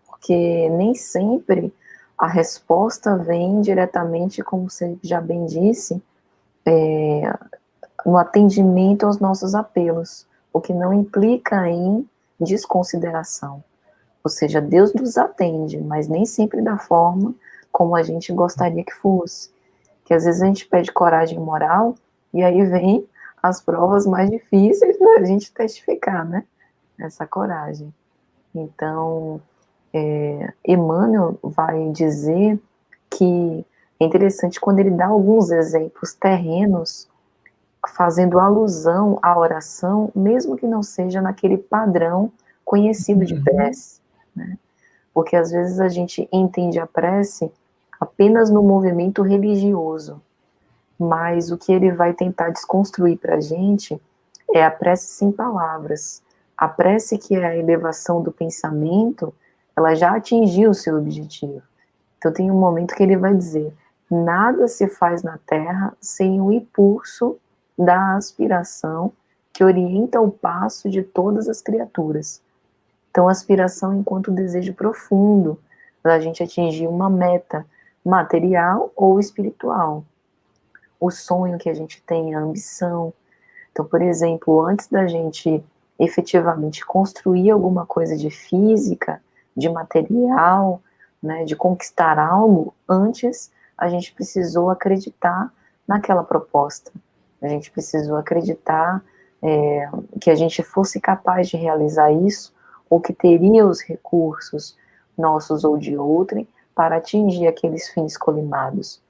Porque nem sempre a resposta vem diretamente, como você já bem disse, no atendimento aos nossos apelos, o que não implica em desconsideração. Ou seja, Deus nos atende, mas nem sempre da forma como a gente gostaria que fosse. Que às vezes a gente pede coragem moral e aí vem as provas mais difíceis da gente testificar, né? Essa coragem. Então, Emmanuel vai dizer que é interessante quando ele dá alguns exemplos terrenos, fazendo alusão à oração, mesmo que não seja naquele padrão conhecido de prece, né? Porque às vezes a gente entende a prece apenas no movimento religioso, mas o que ele vai tentar desconstruir para a gente é a prece sem palavras. A prece, que é a elevação do pensamento, ela já atingiu o seu objetivo. Então tem um momento que ele vai dizer: nada se faz na terra sem o impulso da aspiração que orienta o passo de todas as criaturas. Então, aspiração enquanto desejo profundo da gente atingir uma meta material ou espiritual. O sonho que a gente tem, a ambição. Então, por exemplo, antes da gente efetivamente construir alguma coisa de física, de material, né, de conquistar algo, antes a gente precisou acreditar naquela proposta. A gente precisou acreditar que a gente fosse capaz de realizar isso, ou que teria os recursos nossos ou de outrem para atingir aqueles fins colimados.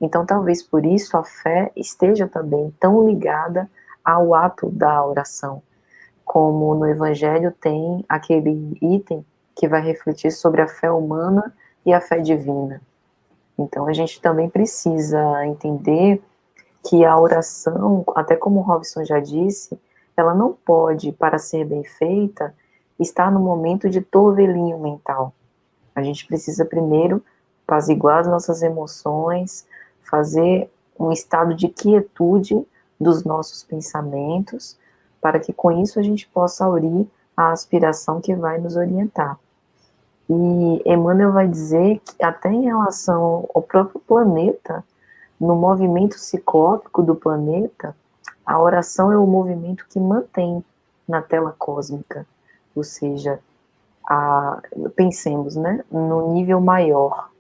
Então, talvez por isso a fé esteja também tão ligada ao ato da oração, como no Evangelho tem aquele item que vai refletir sobre a fé humana e a fé divina. Então, a gente também precisa entender que a oração, até como o Robson já disse, ela não pode, para ser bem feita, estar no momento de torvelinho mental. A gente precisa primeiro apaziguar as nossas emoções, fazer um estado de quietude dos nossos pensamentos, para que com isso a gente possa aurir a aspiração que vai nos orientar. E Emmanuel vai dizer que até em relação ao próprio planeta, no movimento ciclópico do planeta, a oração é o movimento que mantém na tela cósmica, ou seja, pensemos, né, no nível maior,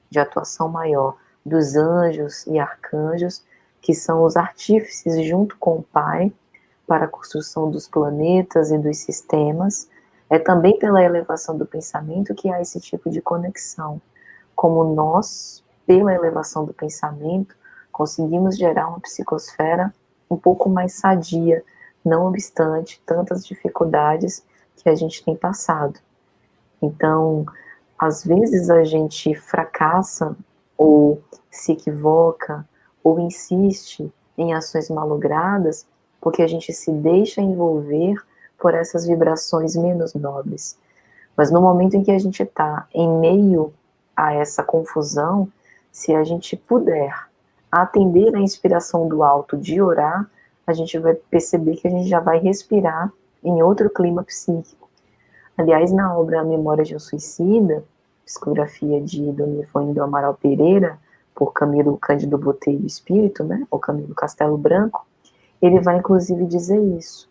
de atuação maior, dos anjos e arcanjos, que são os artífices junto com o Pai, para a construção dos planetas e dos sistemas. É também pela elevação do pensamento que há esse tipo de conexão. Como nós, pela elevação do pensamento, conseguimos gerar uma psicosfera um pouco mais sadia, não obstante tantas dificuldades que a gente tem passado. Então, às vezes a gente fracassa, ou se equivoca, ou insiste em ações malogradas, porque a gente se deixa envolver por essas vibrações menos nobres. Mas no momento em que a gente está em meio a essa confusão, se a gente puder atender à inspiração do alto de orar, a gente vai perceber que a gente já vai respirar em outro clima psíquico. Aliás, na obra A Memória de um Suicida, psicografia de Dona Ivone do Amaral Pereira, por Camilo Cândido Botelho Espírito, né, ou Camilo Castelo Branco, ele vai inclusive dizer isso,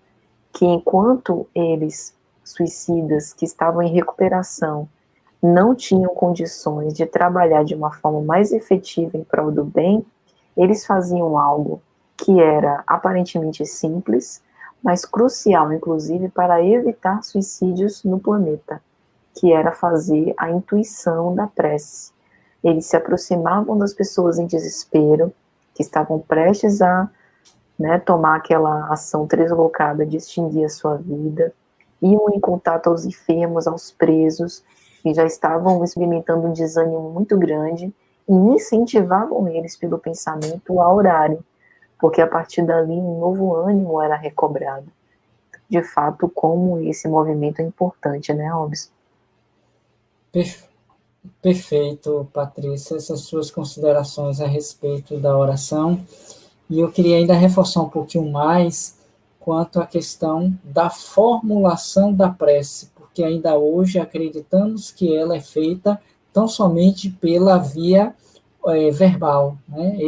que enquanto eles, suicidas que estavam em recuperação, não tinham condições de trabalhar de uma forma mais efetiva em prol do bem, eles faziam algo que era aparentemente simples, mas crucial, inclusive, para evitar suicídios no planeta, que era fazer a intuição da prece. Eles se aproximavam das pessoas em desespero, que estavam prestes a tomar aquela ação deslocada de extinguir a sua vida, iam em contato aos enfermos, aos presos, que já estavam experimentando um desânimo muito grande, e incentivavam eles pelo pensamento a orarem, porque a partir dali um novo ânimo era recobrado. De fato, como esse movimento é importante, né, Robson? Perfeito, Patrícia, essas suas considerações a respeito da oração. E eu queria ainda reforçar um pouquinho mais quanto à questão da formulação da prece, porque ainda hoje acreditamos que ela é feita tão somente pela via verbal, né?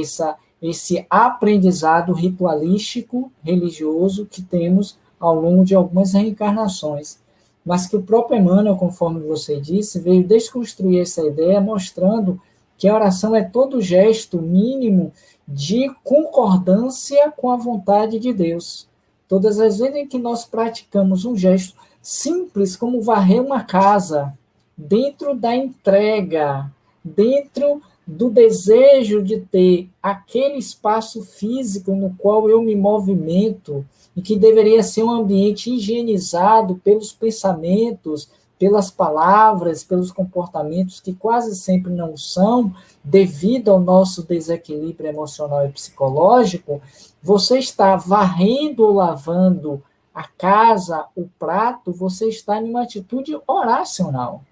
Esse aprendizado ritualístico religioso que temos ao longo de algumas reencarnações. Mas que o próprio Emmanuel, conforme você disse, veio desconstruir essa ideia, mostrando que a oração é todo gesto mínimo de concordância com a vontade de Deus. Todas as vezes em que nós praticamos um gesto simples, como varrer uma casa, dentro da entrega, dentro do desejo de ter aquele espaço físico no qual eu me movimento, e que deveria ser um ambiente higienizado pelos pensamentos, pelas palavras, pelos comportamentos que quase sempre não são, devido ao nosso desequilíbrio emocional e psicológico, você está varrendo ou lavando a casa, o prato, você está em uma atitude oracional.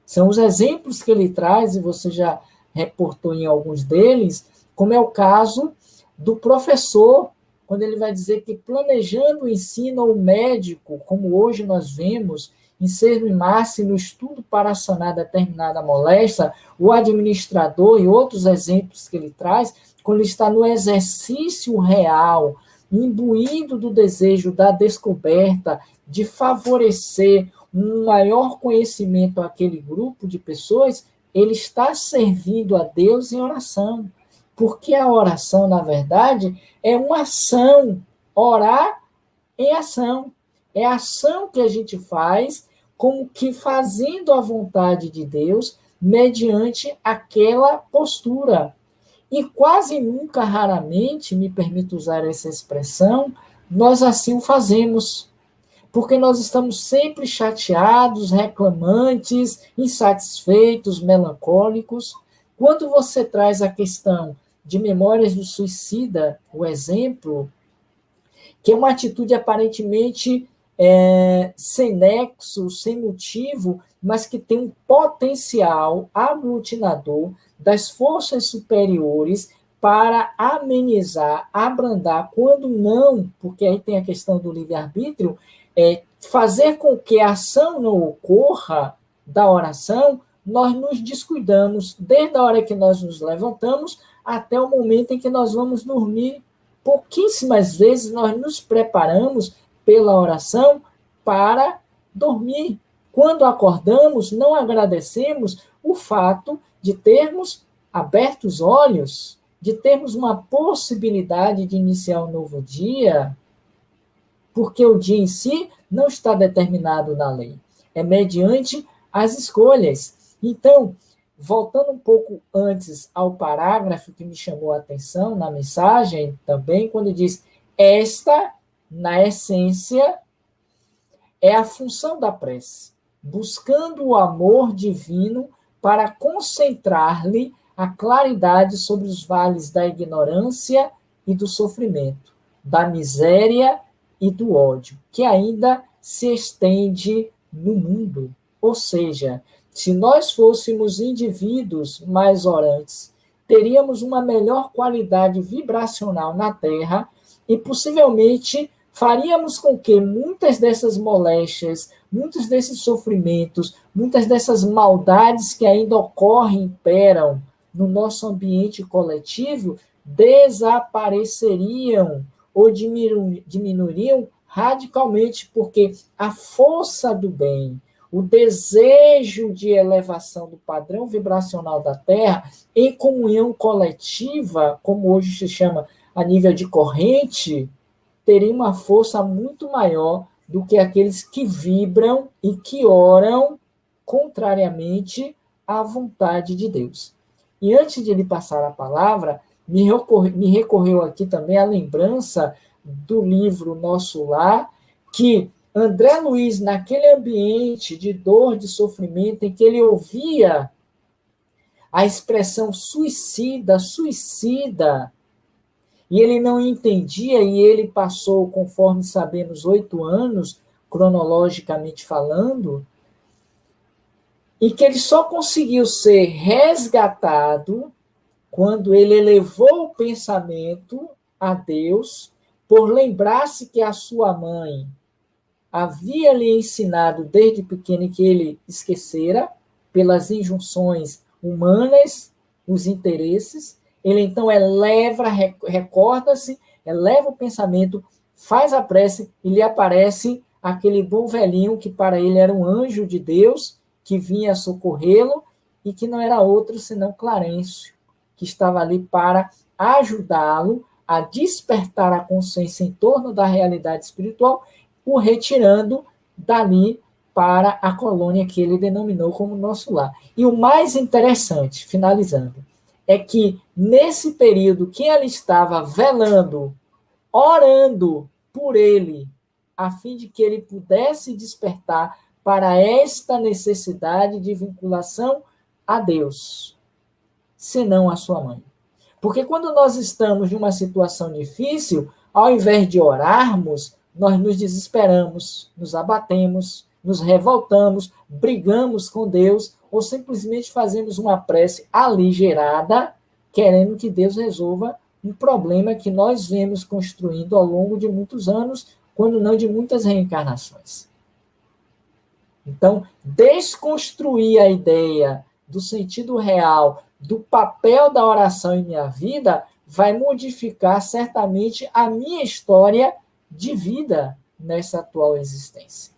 São os exemplos que ele traz, e você já reportou em alguns deles, como é o caso do professor, quando ele vai dizer que planejando o ensino ao médico, como hoje nós vemos, enfermar-se no estudo para sanar determinada moléstia, o administrador e outros exemplos que ele traz, quando ele está no exercício real, imbuído do desejo da descoberta, de favorecer um maior conhecimento àquele grupo de pessoas, ele está servindo a Deus em oração. Porque a oração, na verdade, é uma ação. Orar em ação. É a ação que a gente faz, como que fazendo a vontade de Deus, mediante aquela postura. E quase nunca, raramente, me permito usar essa expressão, nós assim o fazemos. Porque nós estamos sempre chateados, reclamantes, insatisfeitos, melancólicos. Quando você traz a questão de Memórias do Suicida, o exemplo, que é uma atitude aparentemente sem nexo, sem motivo, mas que tem um potencial aglutinador das forças superiores para amenizar, abrandar, quando não, porque aí tem a questão do livre-arbítrio, fazer com que a ação não ocorra da oração, nós nos descuidamos desde a hora que nós nos levantamos até o momento em que nós vamos dormir. Pouquíssimas vezes nós nos preparamos pela oração para dormir. Quando acordamos, não agradecemos o fato de termos aberto os olhos, de termos uma possibilidade de iniciar um novo dia, porque o dia em si não está determinado na lei. É mediante as escolhas. Então, voltando um pouco antes ao parágrafo que me chamou a atenção na mensagem também, quando diz: esta, na essência, é a função da prece, buscando o amor divino para concentrar-lhe a claridade sobre os vales da ignorância e do sofrimento, da miséria e do ódio, que ainda se estende no mundo. Ou seja, se nós fôssemos indivíduos mais orantes, teríamos uma melhor qualidade vibracional na Terra e possivelmente faríamos com que muitas dessas moléstias, muitos desses sofrimentos, muitas dessas maldades que ainda ocorrem, imperam no nosso ambiente coletivo, desapareceriam ou diminuiriam radicalmente, porque a força do bem, o desejo de elevação do padrão vibracional da Terra, em comunhão coletiva, como hoje se chama a nível de corrente, teria uma força muito maior do que aqueles que vibram e que oram contrariamente à vontade de Deus. E antes de lhe passar a palavra, me recorreu aqui também a lembrança do livro Nosso Lar, que André Luiz, naquele ambiente de dor, de sofrimento, em que ele ouvia a expressão suicida, suicida, e ele não entendia, e ele passou, conforme sabemos, 8 anos, cronologicamente falando, e que ele só conseguiu ser resgatado quando ele elevou o pensamento a Deus, por lembrar-se que a sua mãe havia lhe ensinado desde pequeno e que ele esquecera, pelas injunções humanas, os interesses. Ele então eleva, recorda-se, eleva o pensamento, faz a prece e lhe aparece aquele bom velhinho que para ele era um anjo de Deus, que vinha socorrê-lo e que não era outro senão Clarencio, que estava ali para ajudá-lo a despertar a consciência em torno da realidade espiritual, o retirando dali para a colônia que ele denominou como nosso lar. E o mais interessante, finalizando, é que nesse período que ela estava velando, orando por ele, a fim de que ele pudesse despertar para esta necessidade de vinculação a Deus, senão a sua mãe. Porque quando nós estamos em uma situação difícil, ao invés de orarmos, nós nos desesperamos, nos abatemos, nos revoltamos, brigamos com Deus ou simplesmente fazemos uma prece aligerada, querendo que Deus resolva um problema que nós vemos construindo ao longo de muitos anos, quando não de muitas reencarnações. Então, desconstruir a ideia do sentido real, do papel da oração em minha vida, vai modificar certamente a minha história de vida nessa atual existência.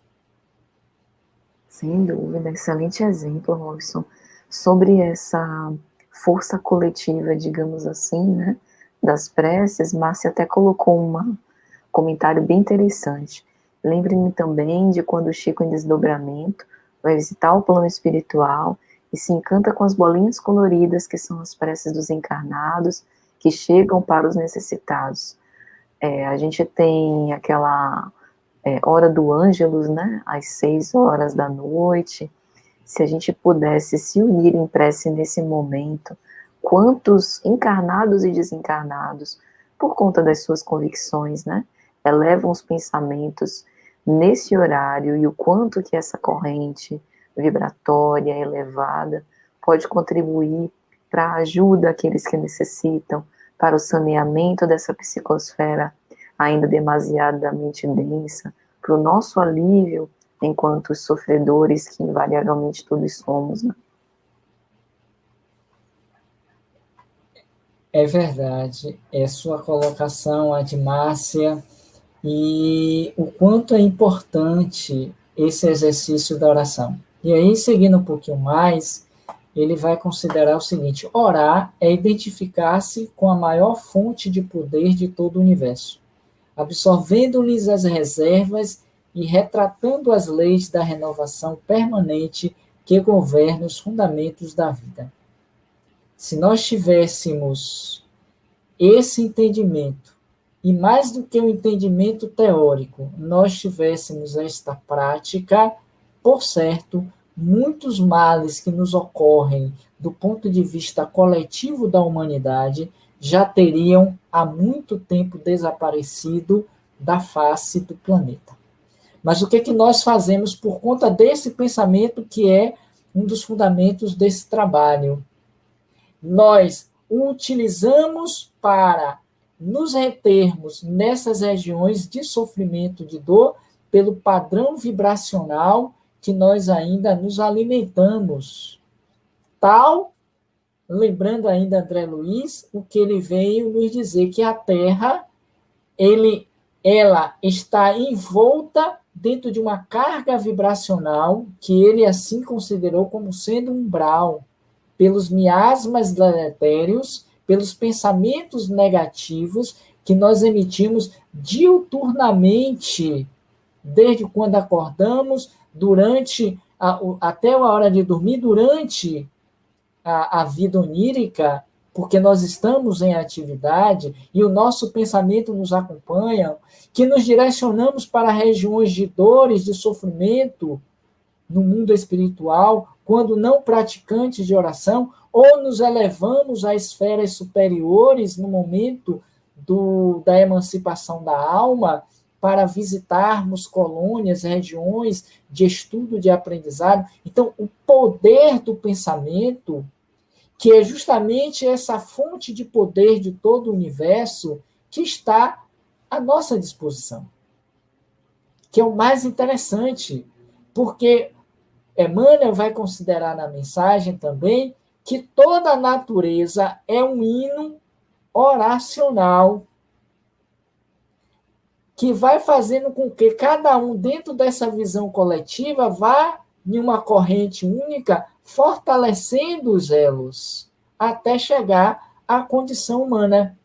Sem dúvida, excelente exemplo, Robson, sobre essa força coletiva, digamos assim, né, das preces. Márcia até colocou um comentário bem interessante. Lembre-me também de quando o Chico, em desdobramento, vai visitar o plano espiritual e se encanta com as bolinhas coloridas, que são as preces dos encarnados, que chegam para os necessitados. A gente tem aquela hora do Ângelus, né, às 6 horas da noite. Se a gente pudesse se unir em prece nesse momento, quantos encarnados e desencarnados, por conta das suas convicções, né, elevam os pensamentos nesse horário, e o quanto que essa corrente vibratória, elevada, pode contribuir para a ajuda àqueles que necessitam, para o saneamento dessa psicosfera ainda demasiadamente densa, para o nosso alívio enquanto sofredores que invariavelmente todos somos, né? É verdade, é sua colocação, a de Márcia, e o quanto é importante esse exercício da oração. E aí, seguindo um pouquinho mais, ele vai considerar o seguinte: orar é identificar-se com a maior fonte de poder de todo o universo, absorvendo-lhes as reservas e retratando as leis da renovação permanente que governam os fundamentos da vida. Se nós tivéssemos esse entendimento, e mais do que o entendimento teórico, nós tivéssemos esta prática, por certo, muitos males que nos ocorrem do ponto de vista coletivo da humanidade já teriam há muito tempo desaparecido da face do planeta. Mas o que é que nós fazemos por conta desse pensamento que é um dos fundamentos desse trabalho? Nós o utilizamos para nos retermos nessas regiões de sofrimento, de dor, pelo padrão vibracional que nós ainda nos alimentamos. Tal, lembrando ainda André Luiz, o que ele veio nos dizer, que a Terra, ela está envolta dentro de uma carga vibracional que ele assim considerou como sendo umbral, pelos miasmas deletérios, pelos pensamentos negativos que nós emitimos diuturnamente, desde quando acordamos, até a hora de dormir, durante a vida onírica, porque nós estamos em atividade e o nosso pensamento nos acompanha, que nos direcionamos para regiões de dores, de sofrimento no mundo espiritual, quando não praticantes de oração, ou nos elevamos a esferas superiores no momento da emancipação da alma, para visitarmos colônias, regiões de estudo, de aprendizado. Então, o poder do pensamento, que é justamente essa fonte de poder de todo o universo, que está à nossa disposição. Que é o mais interessante, porque Emmanuel vai considerar na mensagem também que toda a natureza é um hino oracional que vai fazendo com que cada um, dentro dessa visão coletiva, vá em uma corrente única, fortalecendo os elos, até chegar à condição humana.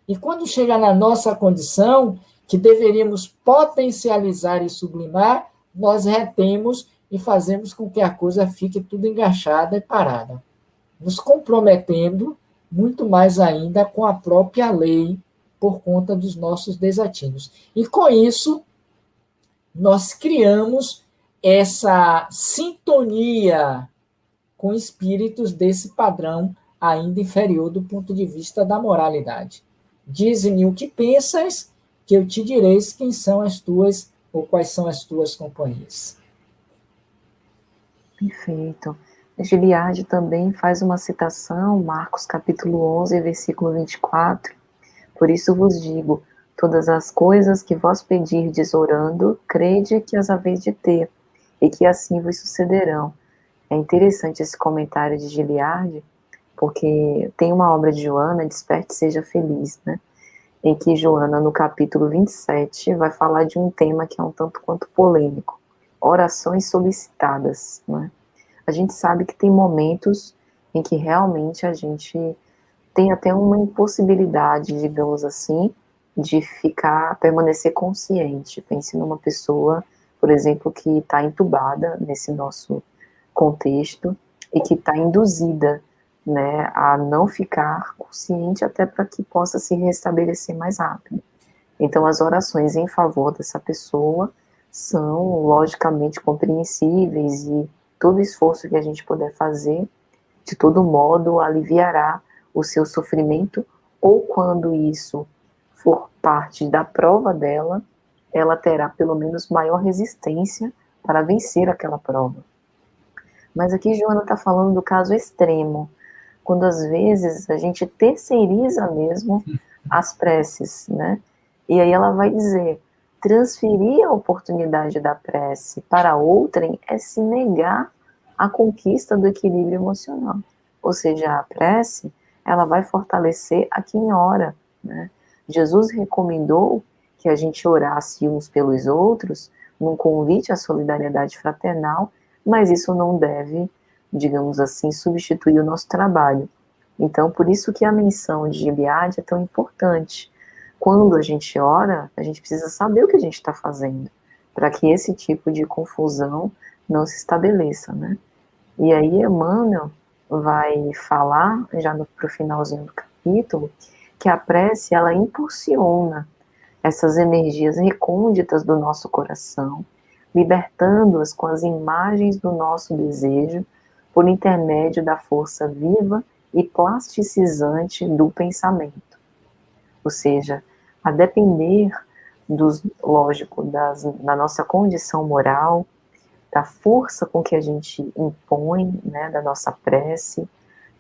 E quando chega na nossa condição, que deveríamos potencializar e sublimar, nós retemos e fazemos com que a coisa fique tudo engaixada e parada, nos comprometendo muito mais ainda com a própria lei, por conta dos nossos desatinos. E com isso, nós criamos essa sintonia com espíritos desse padrão ainda inferior do ponto de vista da moralidade. Dize-me o que pensas, que eu te direi quem são as tuas ou quais são as tuas companhias. Perfeito. Giliardi também faz uma citação, Marcos capítulo 11, versículo 24. Por isso vos digo, todas as coisas que vós pedirdes orando, crede que as haveis de ter, e que assim vos sucederão. É interessante esse comentário de Giliardi, porque tem uma obra de Joana, Desperte e Seja Feliz, né? Em que Joana, no capítulo 27, vai falar de um tema que é um tanto quanto polêmico, orações solicitadas, né? A gente sabe que tem momentos em que realmente a gente tem até uma impossibilidade, digamos assim, de permanecer consciente. Pense numa pessoa, por exemplo, que está entubada nesse nosso contexto e que está induzida, né, a não ficar consciente até para que possa se restabelecer mais rápido. Então, as orações em favor dessa pessoa são logicamente compreensíveis e todo esforço que a gente puder fazer, de todo modo, aliviará o seu sofrimento, ou quando isso for parte da prova dela, ela terá pelo menos maior resistência para vencer aquela prova. Mas aqui Joana está falando do caso extremo, quando às vezes a gente terceiriza mesmo as preces, né? E aí ela vai dizer, transferir a oportunidade da prece para outrem é se negar à conquista do equilíbrio emocional. Ou seja, a prece, ela vai fortalecer a quem ora, né? Jesus recomendou que a gente orasse uns pelos outros, num convite à solidariedade fraternal, mas isso não deve, digamos assim, substituir o nosso trabalho. Então, por isso que a menção de Giliardi é tão importante. Quando a gente ora, a gente precisa saber o que a gente está fazendo, para que esse tipo de confusão não se estabeleça, né? E aí Emmanuel vai falar, já para o finalzinho do capítulo, que a prece, ela impulsiona essas energias recônditas do nosso coração, libertando-as com as imagens do nosso desejo, por intermédio da força viva e plasticizante do pensamento. Ou seja, a depender, lógico, da nossa condição moral, da força com que a gente impõe, né, da nossa prece,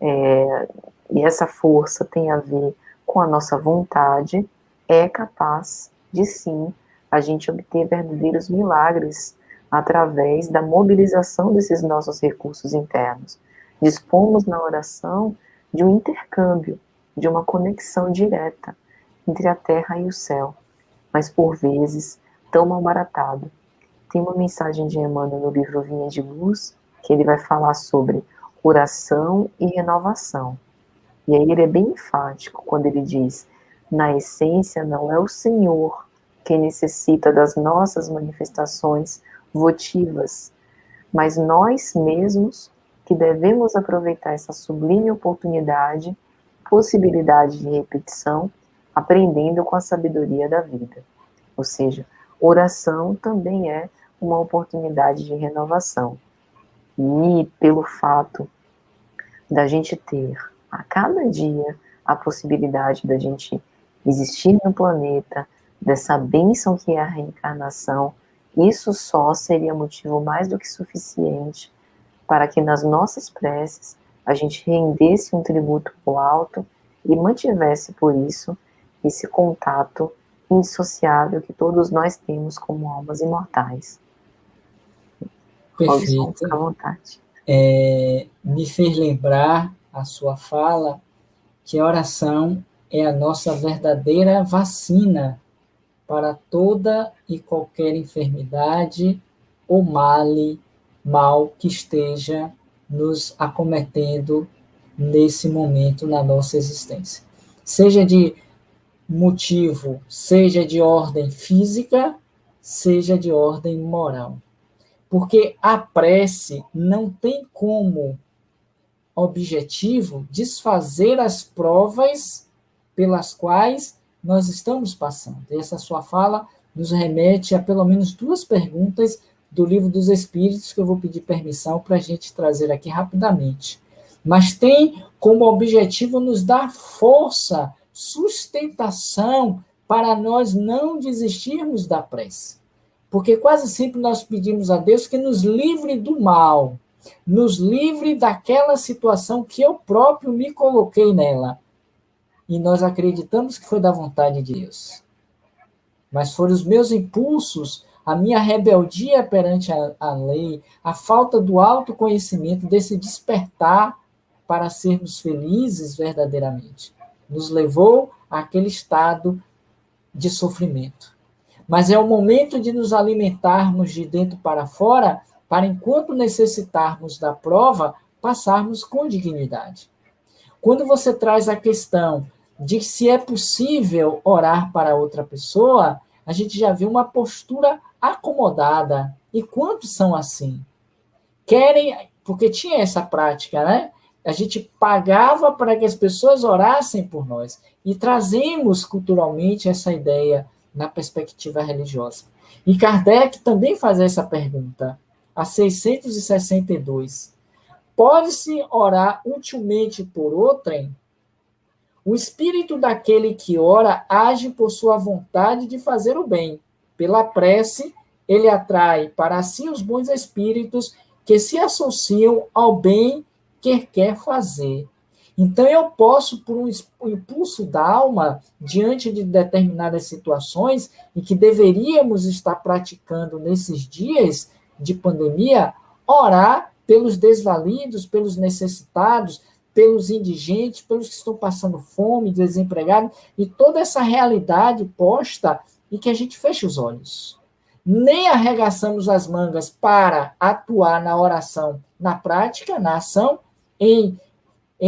e essa força tem a ver com a nossa vontade, é capaz de sim a gente obter verdadeiros milagres através da mobilização desses nossos recursos internos. Dispomos na oração de um intercâmbio, de uma conexão direta entre a terra e o céu, mas por vezes tão malbaratado. Tem uma mensagem de Emmanuel no livro Vinha de Luz, que ele vai falar sobre oração e renovação. E aí ele é bem enfático quando ele diz, na essência não é o Senhor quem necessita das nossas manifestações votivas, mas nós mesmos que devemos aproveitar essa sublime oportunidade, possibilidade de repetição, aprendendo com a sabedoria da vida. Ou seja, oração também é uma oportunidade de renovação. E pelo fato da gente ter a cada dia a possibilidade da gente existir no planeta, dessa bênção que é a reencarnação, isso só seria motivo mais do que suficiente para que nas nossas preces a gente rendesse um tributo ao alto e mantivesse por isso esse contato indissociável que todos nós temos como almas imortais. Robson, Perfeito. fica à vontade. Me fez lembrar a sua fala que a oração é a nossa verdadeira vacina para toda e qualquer enfermidade ou mal que esteja nos acometendo nesse momento na nossa existência. Seja de motivo, seja de ordem física, seja de ordem moral. Porque a prece não tem como objetivo desfazer as provas pelas quais nós estamos passando. Essa sua fala nos remete a pelo menos 2 perguntas do Livro dos Espíritos, que eu vou pedir permissão para a gente trazer aqui rapidamente. Mas tem como objetivo nos dar força, sustentação, para nós não desistirmos da prece. Porque quase sempre nós pedimos a Deus que nos livre do mal, nos livre daquela situação que eu próprio me coloquei nela. E nós acreditamos que foi da vontade de Deus. Mas foram os meus impulsos, a minha rebeldia perante a lei, a falta do autoconhecimento, desse despertar para sermos felizes verdadeiramente. Nos levou àquele estado de sofrimento. Mas é o momento de nos alimentarmos de dentro para fora, para enquanto necessitarmos da prova, passarmos com dignidade. Quando você traz a questão de se é possível orar para outra pessoa, a gente já vê uma postura acomodada. E quantos são assim? Querem, porque tinha essa prática, né? A gente pagava para que as pessoas orassem por nós. E trazemos culturalmente essa ideia na perspectiva religiosa. E Kardec também faz essa pergunta, a 662. Pode-se orar utilmente por outrem? O espírito daquele que ora age por sua vontade de fazer o bem. Pela prece, ele atrai para si os bons espíritos que se associam ao bem que quer fazer. Então, eu posso, por um impulso da alma, diante de determinadas situações, e que deveríamos estar praticando nesses dias de pandemia, orar pelos desvalidos, pelos necessitados, pelos indigentes, pelos que estão passando fome, desempregados, e toda essa realidade posta e que a gente feche os olhos. Nem arregaçamos as mangas para atuar na oração, na prática, na ação, em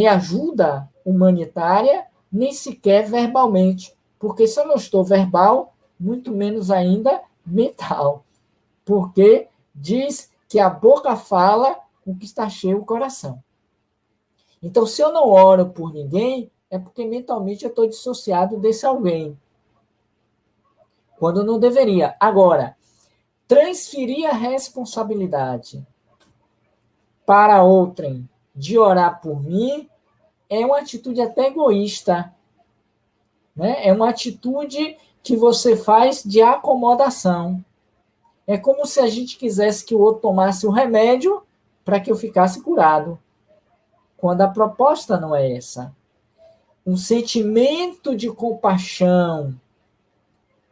ajuda humanitária, nem sequer verbalmente. Porque se eu não estou verbal, muito menos ainda mental. Porque diz que a boca fala o que está cheio o coração. Então, se eu não oro por ninguém, é porque mentalmente eu estou dissociado desse alguém. Quando não deveria. Agora, transferir a responsabilidade para outrem de orar por mim é uma atitude até egoísta. Né? É uma atitude que você faz de acomodação. É como se a gente quisesse que o outro tomasse o remédio para que eu ficasse curado. Quando a proposta não é essa. Um sentimento de compaixão,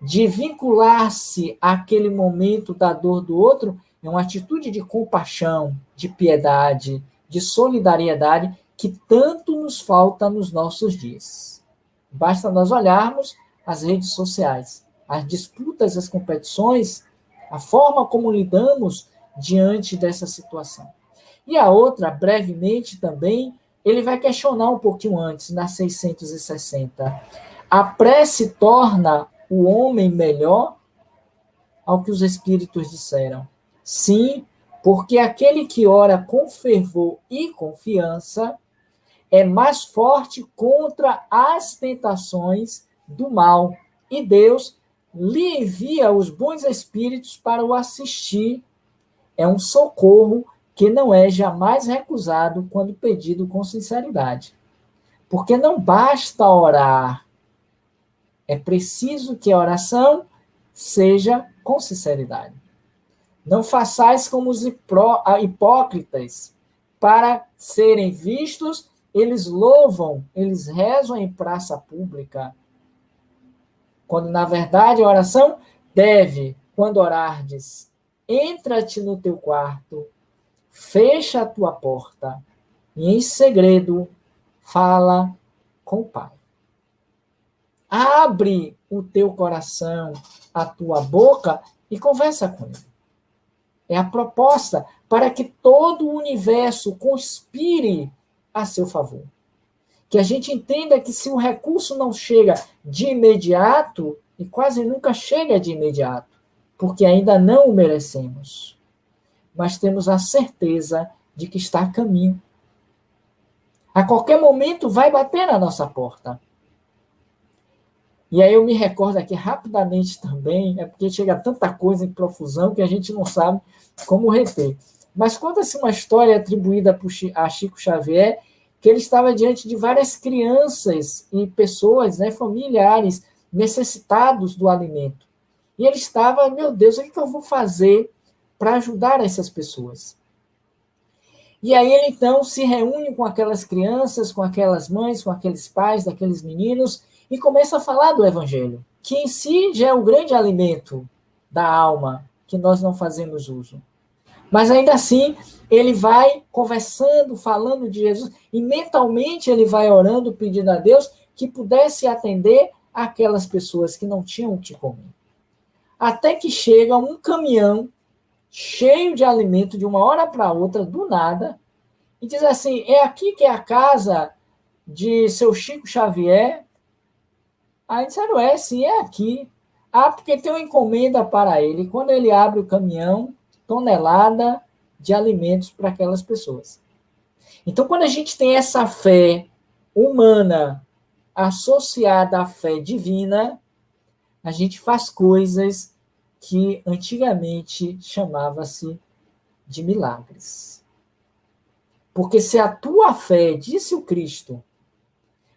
de vincular-se àquele momento da dor do outro, é uma atitude de compaixão, de piedade, de solidariedade, que tanto nos falta nos nossos dias. Basta nós olharmos as redes sociais, as disputas, as competições, a forma como lidamos diante dessa situação. E a outra, brevemente também, ele vai questionar um pouquinho antes, na 660. A prece torna o homem melhor? Ao que os espíritos disseram. Sim, porque aquele que ora com fervor e confiança é mais forte contra as tentações do mal. E Deus lhe envia os bons espíritos para o assistir. É um socorro que não é jamais recusado quando pedido com sinceridade. Porque não basta orar. É preciso que a oração seja com sinceridade. Não façais como os hipócritas, para serem vistos, eles louvam, eles rezam em praça pública, quando na verdade a oração deve, quando orardes, entra-te no teu quarto, fecha a tua porta e em segredo fala com o Pai. Abre o teu coração, a tua boca e conversa com ele. É a proposta para que todo o universo conspire a seu favor. Que a gente entenda que se o recurso não chega de imediato, e quase nunca chega de imediato, porque ainda não o merecemos, mas temos a certeza de que está a caminho. A qualquer momento vai bater na nossa porta. E aí eu me recordo aqui rapidamente também, é porque chega tanta coisa em profusão que a gente não sabe como reter. Mas conta-se uma história atribuída a Chico Xavier, que ele estava diante de várias crianças e pessoas, né, familiares, necessitados do alimento. E ele estava, meu Deus, o que eu vou fazer para ajudar essas pessoas? E aí ele, então, se reúne com aquelas crianças, com aquelas mães, com aqueles pais, daqueles meninos, e começa a falar do Evangelho, que em si já é o grande alimento da alma, que nós não fazemos uso. Mas ainda assim, ele vai conversando, falando de Jesus, e mentalmente ele vai orando, pedindo a Deus que pudesse atender aquelas pessoas que não tinham o que comer. Até que chega um caminhão cheio de alimento de uma hora para outra, do nada, e diz assim, é aqui que é a casa de seu Chico Xavier? Aí disseram, sim, é aqui. Ah, porque tem uma encomenda para ele. Quando ele abre o caminhão, tonelada de alimentos para aquelas pessoas. Então, quando a gente tem essa fé humana associada à fé divina, a gente faz coisas que antigamente chamava-se de milagres. Porque se a tua fé, disse o Cristo,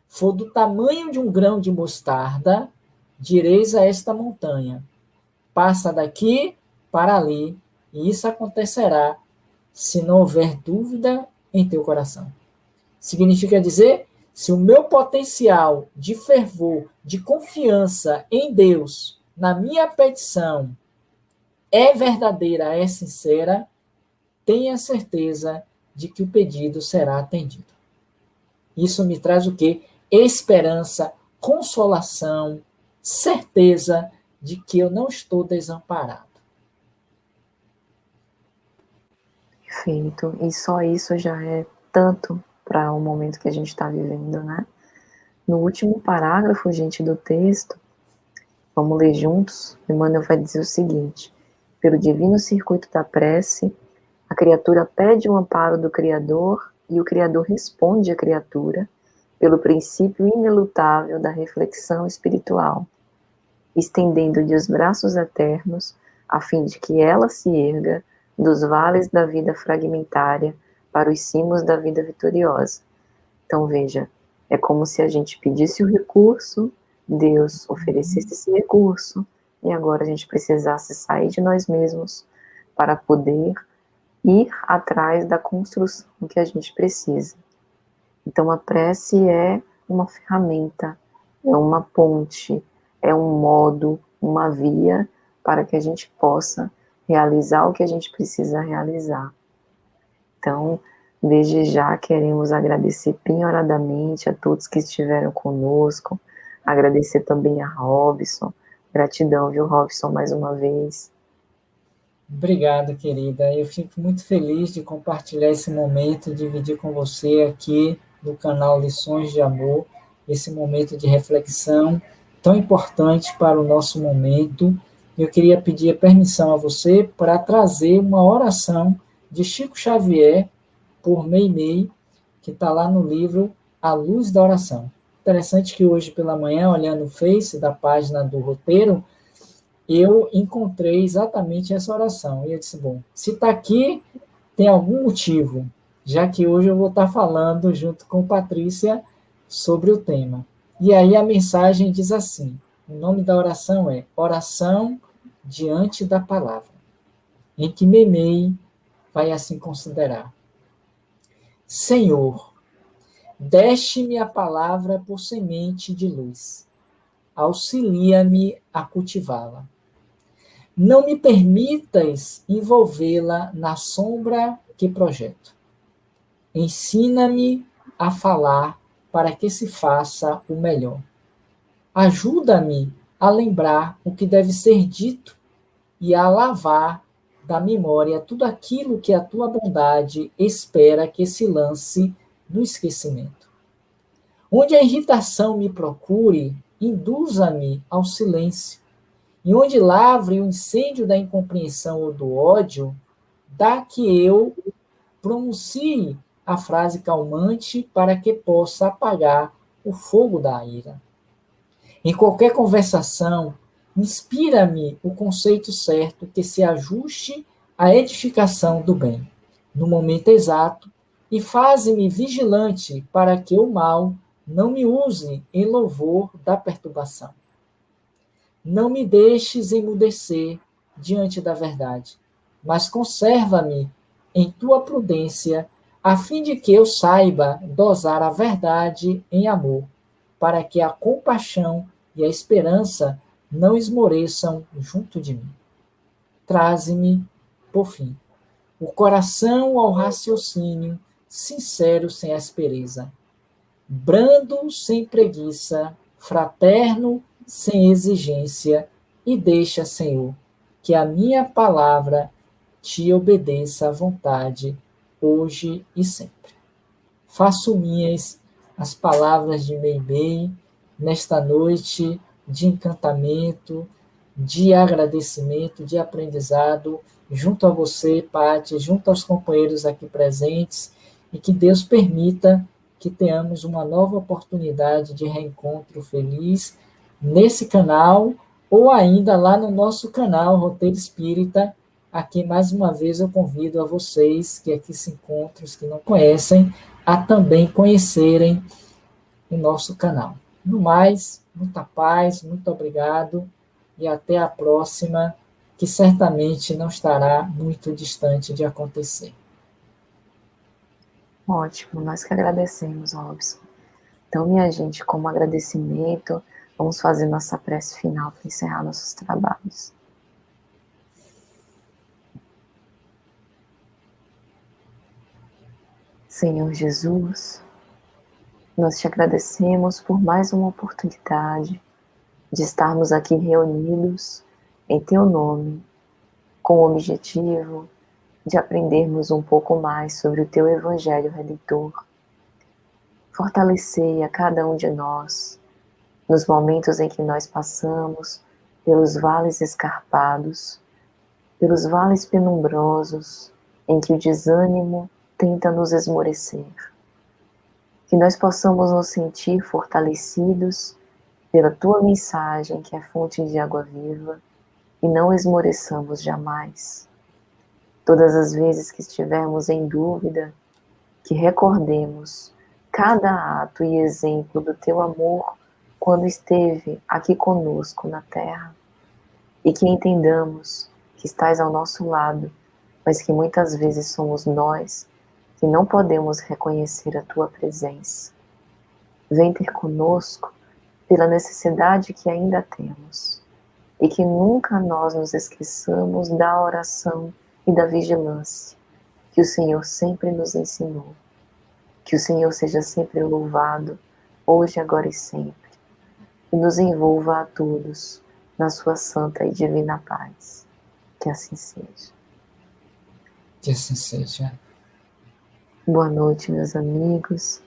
for do tamanho de um grão de mostarda, direis a esta montanha, passa daqui para ali, e isso acontecerá se não houver dúvida em teu coração. Significa dizer, se o meu potencial de fervor, de confiança em Deus, na minha petição, é verdadeira, é sincera, tenha certeza de que o pedido será atendido. Isso me traz o quê? Esperança, consolação, certeza de que eu não estou desamparado. Perfeito. E só isso já é tanto para o momento que a gente está vivendo, né? No último parágrafo, gente, do texto, vamos ler juntos, Emmanuel vai dizer o seguinte: pelo divino circuito da prece, a criatura pede o amparo do Criador e o Criador responde à criatura pelo princípio inelutável da reflexão espiritual, estendendo-lhe os braços eternos, a fim de que ela se erga dos vales da vida fragmentária para os cimos da vida vitoriosa. Então, veja, é como se a gente pedisse o recurso, Deus oferecesse esse recurso, e agora a gente precisasse sair de nós mesmos para poder ir atrás da construção que a gente precisa. Então, a prece é uma ferramenta, é uma ponte, é um modo, uma via para que a gente possa realizar o que a gente precisa realizar. Então, desde já queremos agradecer penhoradamente a todos que estiveram conosco, agradecer também a Robson. Gratidão, viu, Robson, mais uma vez. Obrigado, querida. Eu fico muito feliz de compartilhar esse momento, dividir com você aqui no canal Lições de Amor, esse momento de reflexão tão importante para o nosso momento. Eu queria pedir a permissão a você para trazer uma oração de Chico Xavier por Meimei, que está lá no livro A Luz da Oração. Interessante que hoje pela manhã, olhando o Face da página do roteiro, eu encontrei exatamente essa oração. E eu disse, bom, se está aqui, tem algum motivo, já que hoje eu vou estar falando junto com Patrícia sobre o tema. E aí a mensagem diz assim: O nome da oração é Oração Diante da Palavra, em que Meimei vai assim considerar. Senhor, deste-me a palavra por semente de luz. Auxilia-me a cultivá-la. Não me permitas envolvê-la na sombra que projeto. Ensina-me a falar para que se faça o melhor. Ajuda-me a lembrar o que deve ser dito e a lavar da memória tudo aquilo que a tua bondade espera que se lance no esquecimento. Onde a irritação me procure, induza-me ao silêncio. E onde lavre o incêndio da incompreensão ou do ódio, dá que eu pronuncie a frase calmante para que possa apagar o fogo da ira. Em qualquer conversação, inspira-me o conceito certo que se ajuste à edificação do bem, no momento exato, e faze-me vigilante para que o mal não me use em louvor da perturbação. Não me deixes emudecer diante da verdade, mas conserva-me em tua prudência, a fim de que eu saiba dosar a verdade em amor, para que a compaixão e a esperança não esmoreçam junto de mim. Traze-me, por fim, o coração ao raciocínio, sincero sem aspereza, brando sem preguiça, fraterno sem exigência, e deixa, Senhor, que a minha palavra te obedeça à vontade, hoje e sempre. Faço minhas as palavras de Meimei nesta noite de encantamento, de agradecimento, de aprendizado, junto a você, Pátia, junto aos companheiros aqui presentes, e que Deus permita que tenhamos uma nova oportunidade de reencontro feliz nesse canal, ou ainda lá no nosso canal Roteiro Espírita. Aqui, mais uma vez, eu convido a vocês que aqui se encontram, os que não conhecem, a também conhecerem o nosso canal. No mais, muita paz, muito obrigado e até a próxima, que certamente não estará muito distante de acontecer. Ótimo, nós que agradecemos, Robson. Então, minha gente, como agradecimento, vamos fazer nossa prece final para encerrar nossos trabalhos. Senhor Jesus, nós te agradecemos por mais uma oportunidade de estarmos aqui reunidos em teu nome, com o objetivo de aprendermos um pouco mais sobre o teu Evangelho Redentor. Fortalecei a cada um de nós nos momentos em que nós passamos pelos vales escarpados, pelos vales penumbrosos, em que o desânimo tenta nos esmorecer. Que nós possamos nos sentir fortalecidos pela tua mensagem, que é fonte de água viva, e não esmoreçamos jamais. Todas as vezes que estivermos em dúvida, que recordemos cada ato e exemplo do teu amor quando esteve aqui conosco na terra, e que entendamos que estás ao nosso lado, mas que muitas vezes somos nós que não podemos reconhecer a tua presença. Vem ter conosco pela necessidade que ainda temos, e que nunca nós nos esqueçamos da oração e da vigilância que o Senhor sempre nos ensinou. Que o Senhor seja sempre louvado, hoje, agora e sempre, e nos envolva a todos na sua santa e divina paz. Que assim seja. Que assim seja. Boa noite, meus amigos.